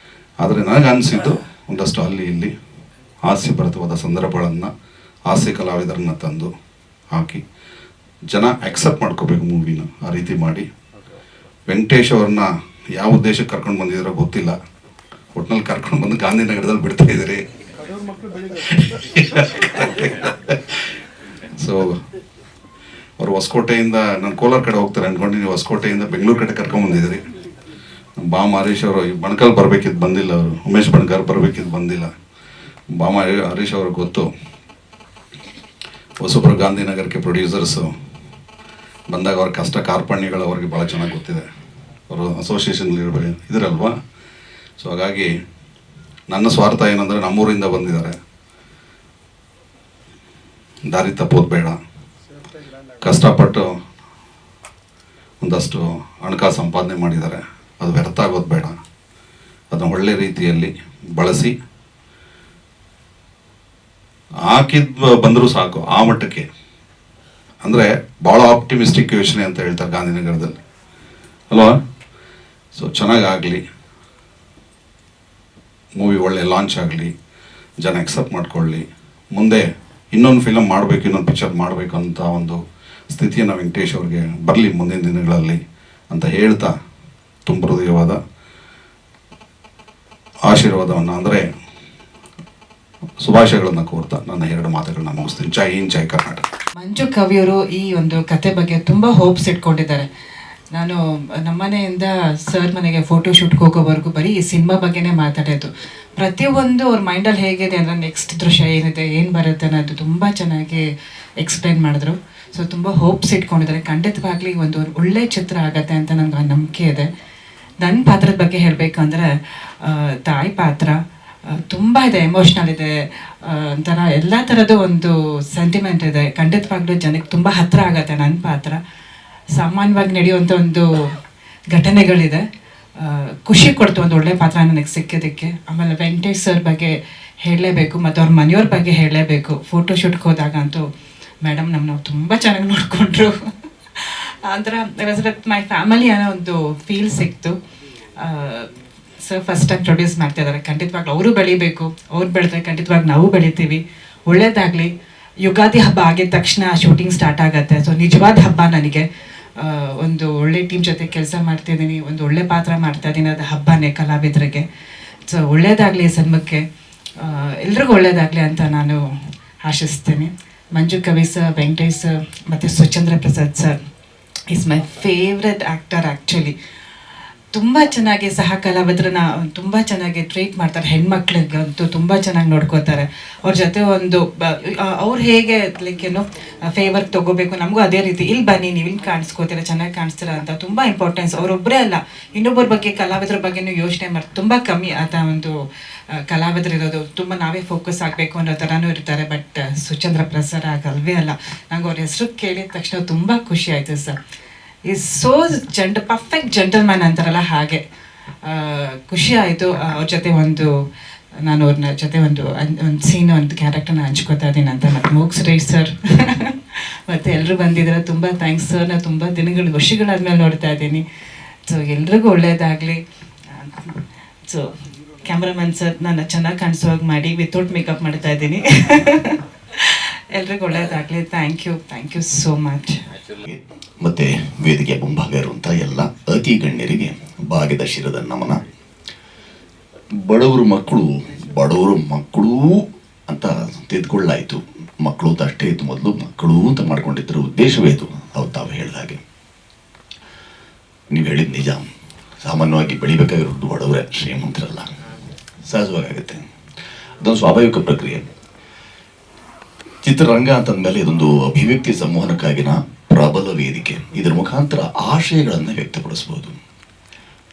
ಆದರೆ ನನಗೆ ಅನಿಸಿದ್ದು ಒಂದಷ್ಟು ಅಲ್ಲಿ ಇಲ್ಲಿ ಹಾಸ್ಯಭರಿತವಾದ ಸಂದರ್ಭಗಳನ್ನು, ಹಾಸ್ಯ ಕಲಾವಿದರನ್ನ ತಂದು ಹಾಕಿ ಜನ ಅಕ್ಸೆಪ್ಟ್ ಮಾಡ್ಕೋಬೇಕು ಮೂವಿನ. ಆ ಆ ರೀತಿ ಮಾಡಿ. ವೆಂಕಟೇಶ್ ಅವ್ರನ್ನ ಯಾವ ಉದ್ದೇಶಕ್ಕೆ ಕರ್ಕೊಂಡು ಬಂದಿದ್ದೀರೋ ಗೊತ್ತಿಲ್ಲ, ಒಟ್ನಲ್ಲಿ ಕರ್ಕೊಂಡು ಬಂದು ಗಾಂಧಿನಗರದಲ್ಲಿ ಬಿಡ್ತಾ ಇದ್ದೀರಿ. ಸೊ ಅವರು ಹೊಸಕೋಟೆಯಿಂದ, ನಾನು ಕೋಲಾರ ಕಡೆ ಹೋಗ್ತಾರೆ ಅಂದ್ಕೊಂಡು, ನೀವು ಹೊಸಕೋಟೆಯಿಂದ ಬೆಂಗಳೂರು ಕಡೆ ಕರ್ಕೊಂಡು ಬಂದಿದ್ದೀರಿ. ಬಾಮ ಹರೀಶ್ ಅವರು ಬಣಕಲ್ ಬರಬೇಕಿದ್ದು ಬಂದಿಲ್ಲ, ಅವರು ಉಮೇಶ್ ಬಣಕಾರ್ ಬರಬೇಕಿದ್ದು ಬಂದಿಲ್ಲ. ಬಾಮ ಹರೀಶ್ ಅವ್ರಿಗೆ ಗೊತ್ತು, ಹೊಸಬ್ರು ಗಾಂಧಿನಗರಕ್ಕೆ ಪ್ರೊಡ್ಯೂಸರ್ಸು ಬಂದಾಗ ಅವ್ರ ಕಷ್ಟ ಕಾರ್ಪಣ್ಯಗಳು ಅವ್ರಿಗೆ ಭಾಳ ಚೆನ್ನಾಗಿ ಗೊತ್ತಿದೆ. ಅವರು ಅಸೋಸಿಯೇಷನ್ ಇದ್ರಲ್ವಾ. ಸೊ ಹಾಗಾಗಿ ನನ್ನ ಸ್ವಾರ್ಥ ಏನಂದರೆ, ನಮ್ಮೂರಿಂದ ಬಂದಿದ್ದಾರೆ, ದಾರಿ ತಪ್ಪೋದು ಬೇಡ, ಕಷ್ಟಪಟ್ಟು ಒಂದಷ್ಟು ಹಣಕಾಸು ಸಂಪಾದನೆ ಮಾಡಿದ್ದಾರೆ, ಅದು ವ್ಯರ್ಥ ಆಗೋದು ಬೇಡ, ಅದನ್ನು ಒಳ್ಳೆ ರೀತಿಯಲ್ಲಿ ಬಳಸಿ ಹಾಕಿದ್ದು ಬಂದರೂ ಸಾಕು ಆ ಮಟ್ಟಕ್ಕೆ. ಅಂದರೆ ಭಾಳ ಆಪ್ಟಿಮಿಸ್ಟಿಕ್ ಯೋಚನೆ ಅಂತ ಹೇಳ್ತಾರೆ ಗಾಂಧಿನಗರದಲ್ಲಿ ಅಲ್ವಾ. ಸೊ ಚೆನ್ನಾಗಾಗಲಿ, ಮೂವಿ ಒಳ್ಳೆ ಲಾಂಚ್ ಆಗಲಿ, ಜನ ಎಕ್ಸೆಪ್ಟ್ ಮಾಡ್ಕೊಳ್ಳಿ, ಮುಂದೆ ಇನ್ನೊಂದು ಫಿಲಮ್ ಮಾಡಬೇಕು, ಇನ್ನೊಂದು ಪಿಕ್ಚರ್ ಮಾಡಬೇಕು ಅಂತ ಒಂದು ಸ್ಥಿತಿಯನ್ನು ವೆಂಕಟೇಶ್ ಅವ್ರಿಗೆ ಬರಲಿ ಮುಂದಿನ ದಿನಗಳಲ್ಲಿ ಅಂತ ಹೇಳ್ತಾ, ತುಂಬ ಹೃದಯವಾದ ಆಶೀರ್ವಾದವನ್ನು ಅಂದರೆ ಶುಭಾಶಯಗಳನ್ನು ಕೋರ್ತಾ ನನ್ನ 2 ಮಾತುಗಳನ್ನ ಮುಗಿಸ್ತೀನಿ. ಜೈ ಹಿಂದ್, ಜೈ ಕರ್ನಾಟಕ. ಮಂಜು ಕವಿಯವರು ಈ ಒಂದು ಕತೆ ಬಗ್ಗೆ ತುಂಬ ಹೋಪ್ಸ್ ಇಟ್ಕೊಂಡಿದ್ದಾರೆ. ನಾನು ನಮ್ಮನೆಯಿಂದ ಸರ್ ಮನೆಗೆ ಫೋಟೋಶೂಟ್ಗೆ ಹೋಗೋವರೆಗೂ ಬರೀ ಈ ಸಿನಿಮಾ ಬಗ್ಗೆನೇ ಮಾತಾಡೋದು. ಪ್ರತಿಯೊಂದು ಅವ್ರ ಮೈಂಡಲ್ಲಿ ಹೇಗಿದೆ ಅಂದರೆ ನೆಕ್ಸ್ಟ್ ದೃಶ್ಯ ಏನಿದೆ, ಏನು ಬರುತ್ತೆ ಅನ್ನೋದು ತುಂಬ ಚೆನ್ನಾಗಿ ಎಕ್ಸ್ಪ್ಲೈನ್ ಮಾಡಿದ್ರು. ಸೊ ತುಂಬ ಹೋಪ್ಸ್ ಇಟ್ಕೊಂಡಿದ್ದಾರೆ. ಖಂಡಿತವಾಗ್ಲಿ ಒಂದು ಒಳ್ಳೆ ಚಿತ್ರ ಆಗತ್ತೆ ಅಂತ ನನಗೆ ನಂಬಿಕೆ ಇದೆ. ನನ್ನ ಪಾತ್ರದ ಬಗ್ಗೆ ಹೇಳಬೇಕಂದ್ರೆ, ತಾಯಿ ಪಾತ್ರ ತುಂಬ ಇದೆ, ಎಮೋಷ್ನಲ್ ಇದೆ, ಒಂಥರ ಎಲ್ಲ ಥರದ್ದು ಒಂದು ಸೆಂಟಿಮೆಂಟ್ ಇದೆ. ಖಂಡಿತವಾಗ್ಲೂ ಜನಕ್ಕೆ ತುಂಬ ಹತ್ತಿರ ಆಗತ್ತೆ ನನ್ನ ಪಾತ್ರ. ಸಾಮಾನ್ಯವಾಗಿ ನಡೆಯುವಂಥ ಒಂದು ಘಟನೆಗಳಿದೆ. ಖುಷಿ ಕೊಡ್ತು ಒಂದು ಒಳ್ಳೆ ಪಾತ್ರ ನನಗೆ ಸಿಕ್ಕಿದ್ದಕ್ಕೆ. ಆಮೇಲೆ ವೆಂಕಟೇಶ್ ಸರ್ ಬಗ್ಗೆ ಹೇಳಲೇಬೇಕು, ಮತ್ತು ಅವ್ರ ಮನೆಯವ್ರ ಬಗ್ಗೆ ಹೇಳಲೇಬೇಕು. ಫೋಟೋಶೂಟ್ಗೆ ಹೋದಾಗ ಅಂತೂ ಮೇಡಮ್ ನಮ್ಮನ್ನ ತುಂಬ ಚೆನ್ನಾಗಿ ನೋಡಿಕೊಂಡ್ರು. ಅಂದ್ರೆ ಮೈ ಫ್ಯಾಮಿಲಿ ಅನ್ನೋ ಒಂದು ಫೀಲ್ ಸಿಕ್ತು. ಸರ್ ಫಸ್ಟ್ ಟೈಮ್ ಪ್ರೊಡ್ಯೂಸ್ ಮಾಡ್ತಾ ಇದ್ದಾರೆ. ಖಂಡಿತವಾಗ್ಲೂ ಅವರು ಬೆಳಿಬೇಕು, ಅವ್ರು ಬೆಳೆದ್ರೆ ಖಂಡಿತವಾಗಿ ನಾವು ಬೆಳಿತೀವಿ. ಒಳ್ಳೇದಾಗಲಿ. ಯುಗಾದಿ ಹಬ್ಬ ಆಗಿದ ತಕ್ಷಣ ಶೂಟಿಂಗ್ ಸ್ಟಾರ್ಟ್ ಆಗುತ್ತೆ. ಸೊ ನಿಜವಾದ ಹಬ್ಬ ನನಗೆ. ಒಂದು ಒಳ್ಳೆ ಟೀಮ್ ಜೊತೆ ಕೆಲಸ ಮಾಡ್ತಿದ್ದೀನಿ, ಒಂದು ಒಳ್ಳೆ ಪಾತ್ರ ಮಾಡ್ತಾ ಇದ್ದೀನಿ, ಅದು ಹಬ್ಬನೇ ಕಲಾವಿದರಿಗೆ. ಸೊ ಒಳ್ಳೇದಾಗಲಿ ಈ ಸಿನಿಮಾಕ್ಕೆ, ಎಲ್ರಿಗೂ ಒಳ್ಳೇದಾಗಲಿ ಅಂತ ನಾನು ಆಶಿಸ್ತೀನಿ. ಮಂಜು ಕವಿ ಸರ್, ವೆಂಕಟೇಶ್ ಸರ್ ಮತ್ತು Suchandra Prasad sir is my favourite actor actually. ತುಂಬ ಚೆನ್ನಾಗಿ ಸಹ ಕಲಾವಿದ್ರನ್ನ ತುಂಬ ಚೆನ್ನಾಗಿ ಟ್ರೀಟ್ ಮಾಡ್ತಾರೆ. ಹೆಣ್ಮಕ್ಳಿಗಂತೂ ತುಂಬ ಚೆನ್ನಾಗಿ ನೋಡ್ಕೋತಾರೆ. ಅವ್ರ ಜೊತೆ ಒಂದು ಅವ್ರು ಹೇಗೆ ಲೈಕ್ ಏನು ಫೇವರ್ ತೊಗೋಬೇಕು, ನಮಗೂ ಅದೇ ರೀತಿ ಇಲ್ಲಿ ಬನ್ನಿ, ನೀವು ಇಲ್ಲಿ ಕಾಣಿಸ್ಕೋತೀರ, ಚೆನ್ನಾಗಿ ಕಾಣಿಸ್ತೀರ ಅಂತ ತುಂಬ ಇಂಪಾರ್ಟೆನ್ಸ್. ಅವರೊಬ್ಬರೇ ಅಲ್ಲ, ಇನ್ನೊಬ್ಬರ ಬಗ್ಗೆ ಕಲಾವಿದ್ರ ಬಗ್ಗೆನೂ ಯೋಚನೆ ಮಾಡಿ ತುಂಬ ಕಮ್ಮಿ ಆತ ಒಂದು ಕಲಾವಿದ್ರು ಇರೋದು. ತುಂಬ ನಾವೇ ಫೋಕಸ್ ಆಗಬೇಕು ಅನ್ನೋ ಥರನೂ ಇರ್ತಾರೆ. ಬಟ್ ಸುಚಂದ್ರ ಪ್ರಸಾದ್ ಆಗಲ್ವೇ ಅಲ್ಲ. ನಂಗೆ ಅವ್ರ ಹೆಸರು ಕೇಳಿದ ತಕ್ಷಣ ತುಂಬ ಖುಷಿ ಆಯಿತು sir. Is so perfect gentleman ಅಂತಾರಲ್ಲ ಹಾಗೆ. ಖುಷಿ ಆಯಿತು ಅವ್ರ ಜೊತೆ ನಾನು ಅವ್ರನ್ನ ಜೊತೆ ಒಂದು ಸೀನ್, ಒಂದು ಕ್ಯಾರೆಕ್ಟರ್ನ ಹಂಚ್ಕೋತಾ ಇದ್ದೀನಿ ಅಂತ. ಮತ್ತು ಮುಗಿಸ್ರಿ ಸರ್ ಮತ್ತು ಎಲ್ಲರೂ ಬಂದಿದ್ದಾರೆ, ತುಂಬ ಥ್ಯಾಂಕ್ಸ್ ಸರ್. ನಾನು ತುಂಬ ವರ್ಷಗಳಾದ್ಮೇಲೆ ನೋಡ್ತಾ ಇದ್ದೀನಿ. ಸೊ ಎಲ್ರಿಗೂ ಒಳ್ಳೇದಾಗಲಿ. ಸೊ ಕ್ಯಾಮ್ರಾಮನ್ ಸರ್, ನಾನು ಚೆನ್ನಾಗಿ ಕಾಣಿಸೋವಾಗಿ ಮಾಡಿ ವಿತೌಟ್ ಮೇಕಪ್ ಮಾಡ್ತಾ ಇದ್ದೀನಿ. ಎಲ್ರಿಗೂ ಒಳ್ಳೇದಾಗಲಿ. Thank you so much. ಮತ್ತು ವೇದಿಕೆ ಮುಂಭಾಗ ಇರುವಂಥ ಎಲ್ಲ ಅತಿ ಗಣ್ಯರಿಗೆ ಭಾಗ್ಯದ ಶಿರದ ನಮನ. ಬಡವರು ಮಕ್ಕಳು ಅಂತ ತಿದ್ಕೊಳ್ಳಾಯಿತು. ಮಕ್ಕಳು ಅಂತ ಅಷ್ಟೇ ಇತ್ತು, ಮೊದಲು ಮಕ್ಕಳು ಅಂತ ಮಾಡ್ಕೊಂಡಿದ್ದರು. ಉದ್ದೇಶವೇ ಇದು. ಅವ್ರು ತಾವು ಹೇಳಿದ ಹಾಗೆ, ನೀವು ಹೇಳಿದ ನಿಜ. ಸಾಮಾನ್ಯವಾಗಿ ಬೆಳಿಬೇಕಾಗಿರೋದು ಬಡವರೇ, ಶ್ರೀಮಂತರಲ್ಲ. ಸಹಜವಾಗುತ್ತೆ, ಅದೊಂದು ಸ್ವಾಭಾವಿಕ ಪ್ರಕ್ರಿಯೆ. ಚಿತ್ರರಂಗ ಅಂತಂದಮೇಲೆ ಇದೊಂದು ಅಭಿವ್ಯಕ್ತಿ ಸಂವಹನಕ್ಕಾಗಿನ ಪ್ರಬಲ ವೇದಿಕೆ. ಇದರ ಮುಖಾಂತರ ಆಶಯಗಳನ್ನು ವ್ಯಕ್ತಪಡಿಸ್ಬೋದು.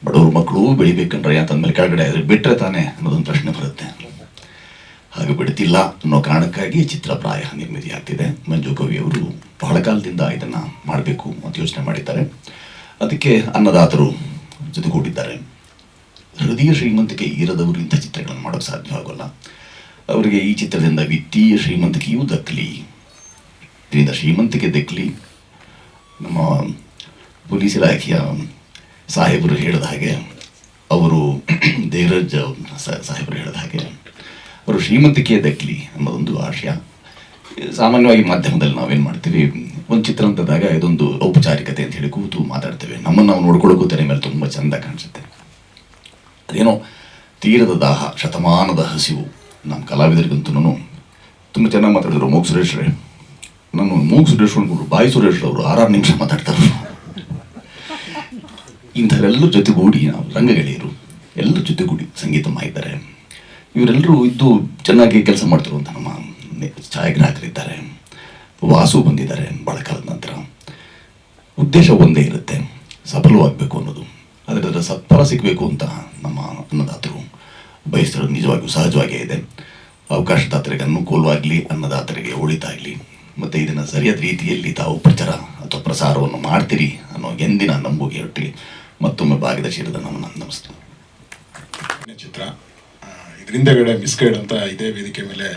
ಬಡವರು ಮಕ್ಕಳು ಬೆಳಿಬೇಕಂದ್ರೆ ಅಂತಂದ್ಮೇಲೆ ಕೆಳಗಡೆ ಬಿಟ್ಟರೆ ತಾನೇ ಅನ್ನೋದೊಂದು ಪ್ರಶ್ನೆ ಬರುತ್ತೆ. ಹಾಗೆ ಬಿಡ್ತಿಲ್ಲ ಅನ್ನೋ ಕಾರಣಕ್ಕಾಗಿ ಚಿತ್ರ ಪ್ರಾಯ ನಿರ್ಮಿತಿ ಆಗ್ತಿದೆ. ಮಂಜು ಕವಿಯವರು ಬಹಳ ಕಾಲದಿಂದ ಇದನ್ನು ಮಾಡಬೇಕು ಅಂತ ಯೋಚನೆ ಮಾಡಿದ್ದಾರೆ. ಅದಕ್ಕೆ ಅನ್ನದಾತರು ಜೊತೆಗೂಡಿದ್ದಾರೆ. ಹೃದಯ ಶ್ರೀಮಂತಿಕೆ ಇರದವರು ಇಂಥ ಚಿತ್ರಗಳನ್ನು ಮಾಡೋಕ್ಕೆ ಸಾಧ್ಯವಾಗಲ್ಲ. ಅವರಿಗೆ ಈ ಚಿತ್ರದಿಂದ ವಿತ್ತೀಯ ಶ್ರೀಮಂತಿಕೆಯೂ ದಕ್ಕಲಿ, ಇದರಿಂದ ಶ್ರೀಮಂತಿಕೆ ದಕ್ಕಲಿ. ನಮ್ಮ ಪೊಲೀಸ್ ಇಲಾಖೆಯ ಸಾಹೇಬರು ಹೇಳಿದ ಹಾಗೆ, ಅವರು ಧೀರಜ್ ಸಾಹೇಬರು ಹೇಳಿದ ಹಾಗೆ, ಅವರು ಶ್ರೀಮಂತಿಕೆ ದಕ್ಕಲಿ ಅನ್ನೋದೊಂದು ಆಶಯ. ಸಾಮಾನ್ಯವಾಗಿ ಮಾಧ್ಯಮದಲ್ಲಿ ನಾವೇನು ಮಾಡ್ತೀವಿ, ಒಂದು ಚಿತ್ರ ಅಂತದಾಗ ಇದೊಂದು ಔಪಚಾರಿಕತೆ ಅಂತ ಹೇಳಿ ಕೂತು ಮಾತಾಡ್ತೇವೆ. ನಮ್ಮನ್ನು ನಾವು ನೋಡ್ಕೊಳ್ಳೋಕ್ಕೂ ತೆರೆ ಮೇಲೆ ತುಂಬ ಚೆಂದ ಕಾಣಿಸುತ್ತೆ. ಅದೇನೋ ತೀರದ ದಾಹ, ಶತಮಾನದ ಹಸಿವು. ನಮ್ಮ ಕಲಾವಿದರಿಗಂತೂ ತುಂಬ ಚೆನ್ನಾಗಿ ಮಾತಾಡಿದ್ರು ಮೂಗ್ ಸುರೇಶ್ರೇ. ನಾನು ಮೂಗ್ ಸುರೇಶ್ ಅನ್ಕೊಂಡ್ರು, ಬಾಯಿ ಸುರೇಶ್ ಅವರು 6 ನಿಮಿಷ ಮಾತಾಡ್ತಾರೆ. ಇಂಥವರೆಲ್ಲರ ಜೊತೆಗೂಡಿ ನಾವು ರಂಗಗೆಳೆಯರು ಎಲ್ಲರ ಜೊತೆಗೂಡಿ ಸಂಗೀತ ಮಾಡಿದ್ದಾರೆ. ಇವರೆಲ್ಲರೂ ಇದ್ದು ಚೆನ್ನಾಗಿ ಕೆಲಸ ಮಾಡ್ತಿರುವಂಥ ನಮ್ಮ ಛಾಯಾಗ್ರಾಹಕರಿದ್ದಾರೆ. ವಾಸು ಬಂದಿದ್ದಾರೆ ಭಾಳ ಕಾಲದ ನಂತರ. ಉದ್ದೇಶ ಒಂದೇ ಇರುತ್ತೆ, ಸಫಲವಾಗಬೇಕು ಅನ್ನೋದು. ಅದರ ಸತ್ಫಲ ಸಿಗಬೇಕು ಅಂತ ನಮ್ಮ ಅನ್ನದಾತರು ಬಯಸ್ತಿರೋದು ನಿಜವಾಗಿಯೂ ಸಹಜವಾಗೇ ಇದೆ. ಅವಕಾಶದಾತರಿಗೆ ಅನುಕೂಲವಾಗಲಿ, ಅನ್ನದಾತರಿಗೆ ಒಳಿತಾಗಲಿ, ಮತ್ತು ಇದನ್ನು ಸರಿಯಾದ ರೀತಿಯಲ್ಲಿ ತಾವು ಪ್ರಚಾರ ಅಥವಾ ಪ್ರಸಾರವನ್ನು ಮಾಡ್ತೀರಿ ಅನ್ನೋ ಎಂದಿನ ನಂಬುಗೆ ಒಟ್ಟಿಗೆ ಮತ್ತೊಮ್ಮೆ ಭಾಗದ ಶಿರದ ನಮಸ್ತೆ. ಚಿತ್ರ ಇದರಿಂದಗಡೆ ಮಿಸ್ಗೈಡ್ ಅಂತ ಇದೇ ವೇದಿಕೆ ಮೇಲೆ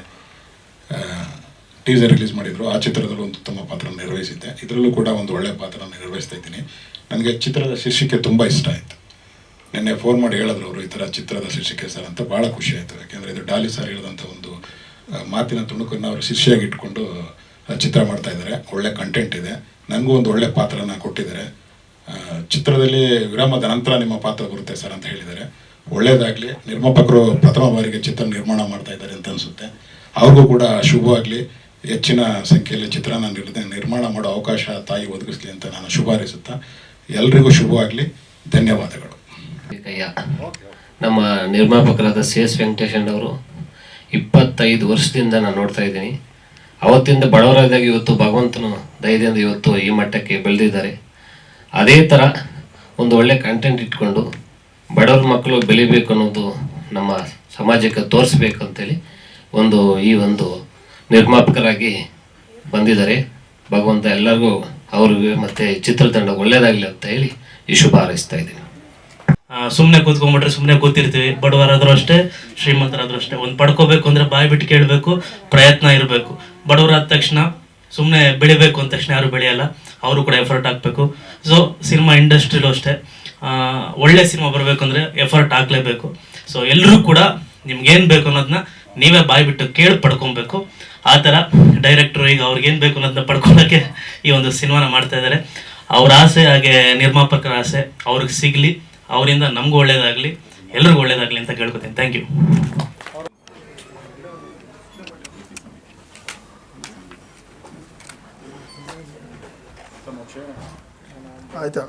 ಟೀಸರ್ ರಿಲೀಸ್ ಮಾಡಿದ್ರು. ಆ ಚಿತ್ರದಲ್ಲೂ ಒಂದು ಉತ್ತಮ ಪಾತ್ರ ನಿರ್ವಹಿಸಿದ್ದೆ. ಇದರಲ್ಲೂ ಕೂಡ ಒಂದು ಒಳ್ಳೆಯ ಪಾತ್ರ ನಿರ್ವಹಿಸ್ತಾ ಇದ್ದೀನಿ. ನನಗೆ ಚಿತ್ರದ ಶೀರ್ಷಿಕೆ ತುಂಬ ಇಷ್ಟ ಆಯಿತು. ನಿನ್ನೆ ಫೋನ್ ಮಾಡಿ ಹೇಳಿದ್ರು ಅವರು, ಈ ಥರ ಚಿತ್ರದ ಶೀರ್ಷಿಕೆ ಸರ್ ಅಂತ. ಭಾಳ ಖುಷಿ ಆಯಿತು. ಯಾಕೆಂದರೆ ಇದು ಡಾಲಿ ಸರ್ ಹೇಳಿದಂಥ ಒಂದು ಮಾತಿನ ತುಣುಕನ್ನು ಅವರು ಶೀರ್ಷಿಯಾಗಿ ಇಟ್ಕೊಂಡು ಚಿತ್ರ ಮಾಡ್ತಾ ಇದ್ದಾರೆ. ಒಳ್ಳೆ ಕಂಟೆಂಟ್ ಇದೆ. ನನಗೂ ಒಂದು ಒಳ್ಳೆ ಪಾತ್ರನ ಕೊಟ್ಟಿದ್ದಾರೆ. ಚಿತ್ರದಲ್ಲಿ ವಿರಾಮದ ನಂತರ ನಿಮ್ಮ ಪಾತ್ರ ಬರುತ್ತೆ ಸರ್ ಅಂತ ಹೇಳಿದ್ದಾರೆ. ಒಳ್ಳೆಯದಾಗಲಿ. ನಿರ್ಮಾಪಕರು ಪ್ರಥಮ ಬಾರಿಗೆ ಚಿತ್ರ ನಿರ್ಮಾಣ ಮಾಡ್ತಾ ಇದ್ದಾರೆ ಅಂತ ಅನಿಸುತ್ತೆ. ಅವ್ರಿಗೂ ಕೂಡ ಶುಭವಾಗಲಿ. ಹೆಚ್ಚಿನ ಸಂಖ್ಯೆಯಲ್ಲಿ ಚಿತ್ರನ ನಿರ್ಮಾಣ ಮಾಡೋ ಅವಕಾಶ ತಾಯಿ ಒದಗಿಸ್ಲಿ ಅಂತ ನಾನು ಶುಭ ಹಾರೈಸುತ್ತಾ ಎಲ್ರಿಗೂ ಶುಭವಾಗಲಿ. ಧನ್ಯವಾದಗಳು. ನಮ್ಮ ನಿರ್ಮಾಪಕರಾದ CS ವೆಂಕಟೇಶನ್ ಅವರು 25 ವರ್ಷದಿಂದ ನಾನು ನೋಡ್ತಾ ಇದ್ದೀನಿ. ಅವತ್ತಿಂದ ಬಡವರಾದಾಗ ಇವತ್ತು ಭಗವಂತನ ದಯದಿಂದ ಇವತ್ತು ಈ ಮಟ್ಟಕ್ಕೆ ಬೆಳೆದಿದ್ದಾರೆ. ಅದೇ ಥರ ಒಂದು ಒಳ್ಳೆ ಕಂಟೆಂಟ್ ಇಟ್ಕೊಂಡು ಬಡವ್ರ ಮಕ್ಕಳು ಬೆಳಿಬೇಕು ಅನ್ನೋದು ನಮ್ಮ ಸಮಾಜಕ್ಕೆ ತೋರಿಸ್ಬೇಕಂತೇಳಿ ಈ ಒಂದು ನಿರ್ಮಾಪಕರಾಗಿ ಬಂದಿದ್ದಾರೆ. ಭಗವಂತ ಎಲ್ಲರಿಗೂ ಅವ್ರಿಗೆ ಮತ್ತು ಚಿತ್ರತಂಡ ಒಳ್ಳೆಯದಾಗಲಿ ಅಂತ ಹೇಳಿ ಈ ಶುಭ ಹಾರೈಸ್ತಾ ಇದ್ದೀನಿ. ಸುಮ್ಮನೆ ಕೂತ್ಕೊಂಡ್ಬಿಟ್ರೆ ಸುಮ್ಮನೆ ಕೂತಿರ್ತೀವಿ. ಬಡವರಾದ್ರೂ ಅಷ್ಟೇ, ಶ್ರೀಮಂತರಾದ್ರೂ ಅಷ್ಟೇ. ಒಂದು ಪಡ್ಕೋಬೇಕು ಅಂದರೆ ಬಾಯಿ ಬಿಟ್ಟು ಕೇಳಬೇಕು, ಪ್ರಯತ್ನ ಇರಬೇಕು. ಬಡವರಾದ ತಕ್ಷಣ ಸುಮ್ಮನೆ ಬೆಳಿಬೇಕು ಅಂದ ತಕ್ಷಣ ಯಾರು ಬೆಳೆಯಲ್ಲ, ಅವರು ಕೂಡ ಎಫರ್ಟ್ ಹಾಕಬೇಕು. ಸೊ ಸಿನಿಮಾ ಇಂಡಸ್ಟ್ರಿಲೂ ಅಷ್ಟೇ, ಒಳ್ಳೆ ಸಿನಿಮಾ ಬರಬೇಕು ಅಂದರೆ ಎಫರ್ಟ್ ಹಾಕಲೇಬೇಕು. ಸೊ ಎಲ್ಲರೂ ಕೂಡ ನಿಮ್ಗೇನು ಬೇಕು ಅನ್ನೋದನ್ನ ನೀವೇ ಬಾಯಿ ಬಿಟ್ಟು ಕೇಳಿ ಪಡ್ಕೊಬೇಕು. ಆ ಥರ ಡೈರೆಕ್ಟ್ರು ಈಗ ಅವ್ರಿಗೇನು ಬೇಕು ಅನ್ನೋದನ್ನ ಪಡ್ಕೊಳ್ಳೋಕ್ಕೆ ಈ ಒಂದು ಸಿನಿಮಾನ ಮಾಡ್ತಾ ಇದ್ದಾರೆ. ಅವ್ರ ಆಸೆ ಹಾಗೆ ನಿರ್ಮಾಪಕರ ಆಸೆ ಅವ್ರಿಗೆ ಸಿಗಲಿ, ಅವರಿಂದ ನಮಗೂ ಒಳ್ಳೇದಾಗಲಿ, ಎಲ್ರಿಗೂ ಒಳ್ಳೇದಾಗಲಿ ಅಂತ ಕೇಳ್ಕೊತೀನಿ. Thank you. ಆಯ್ತಾ?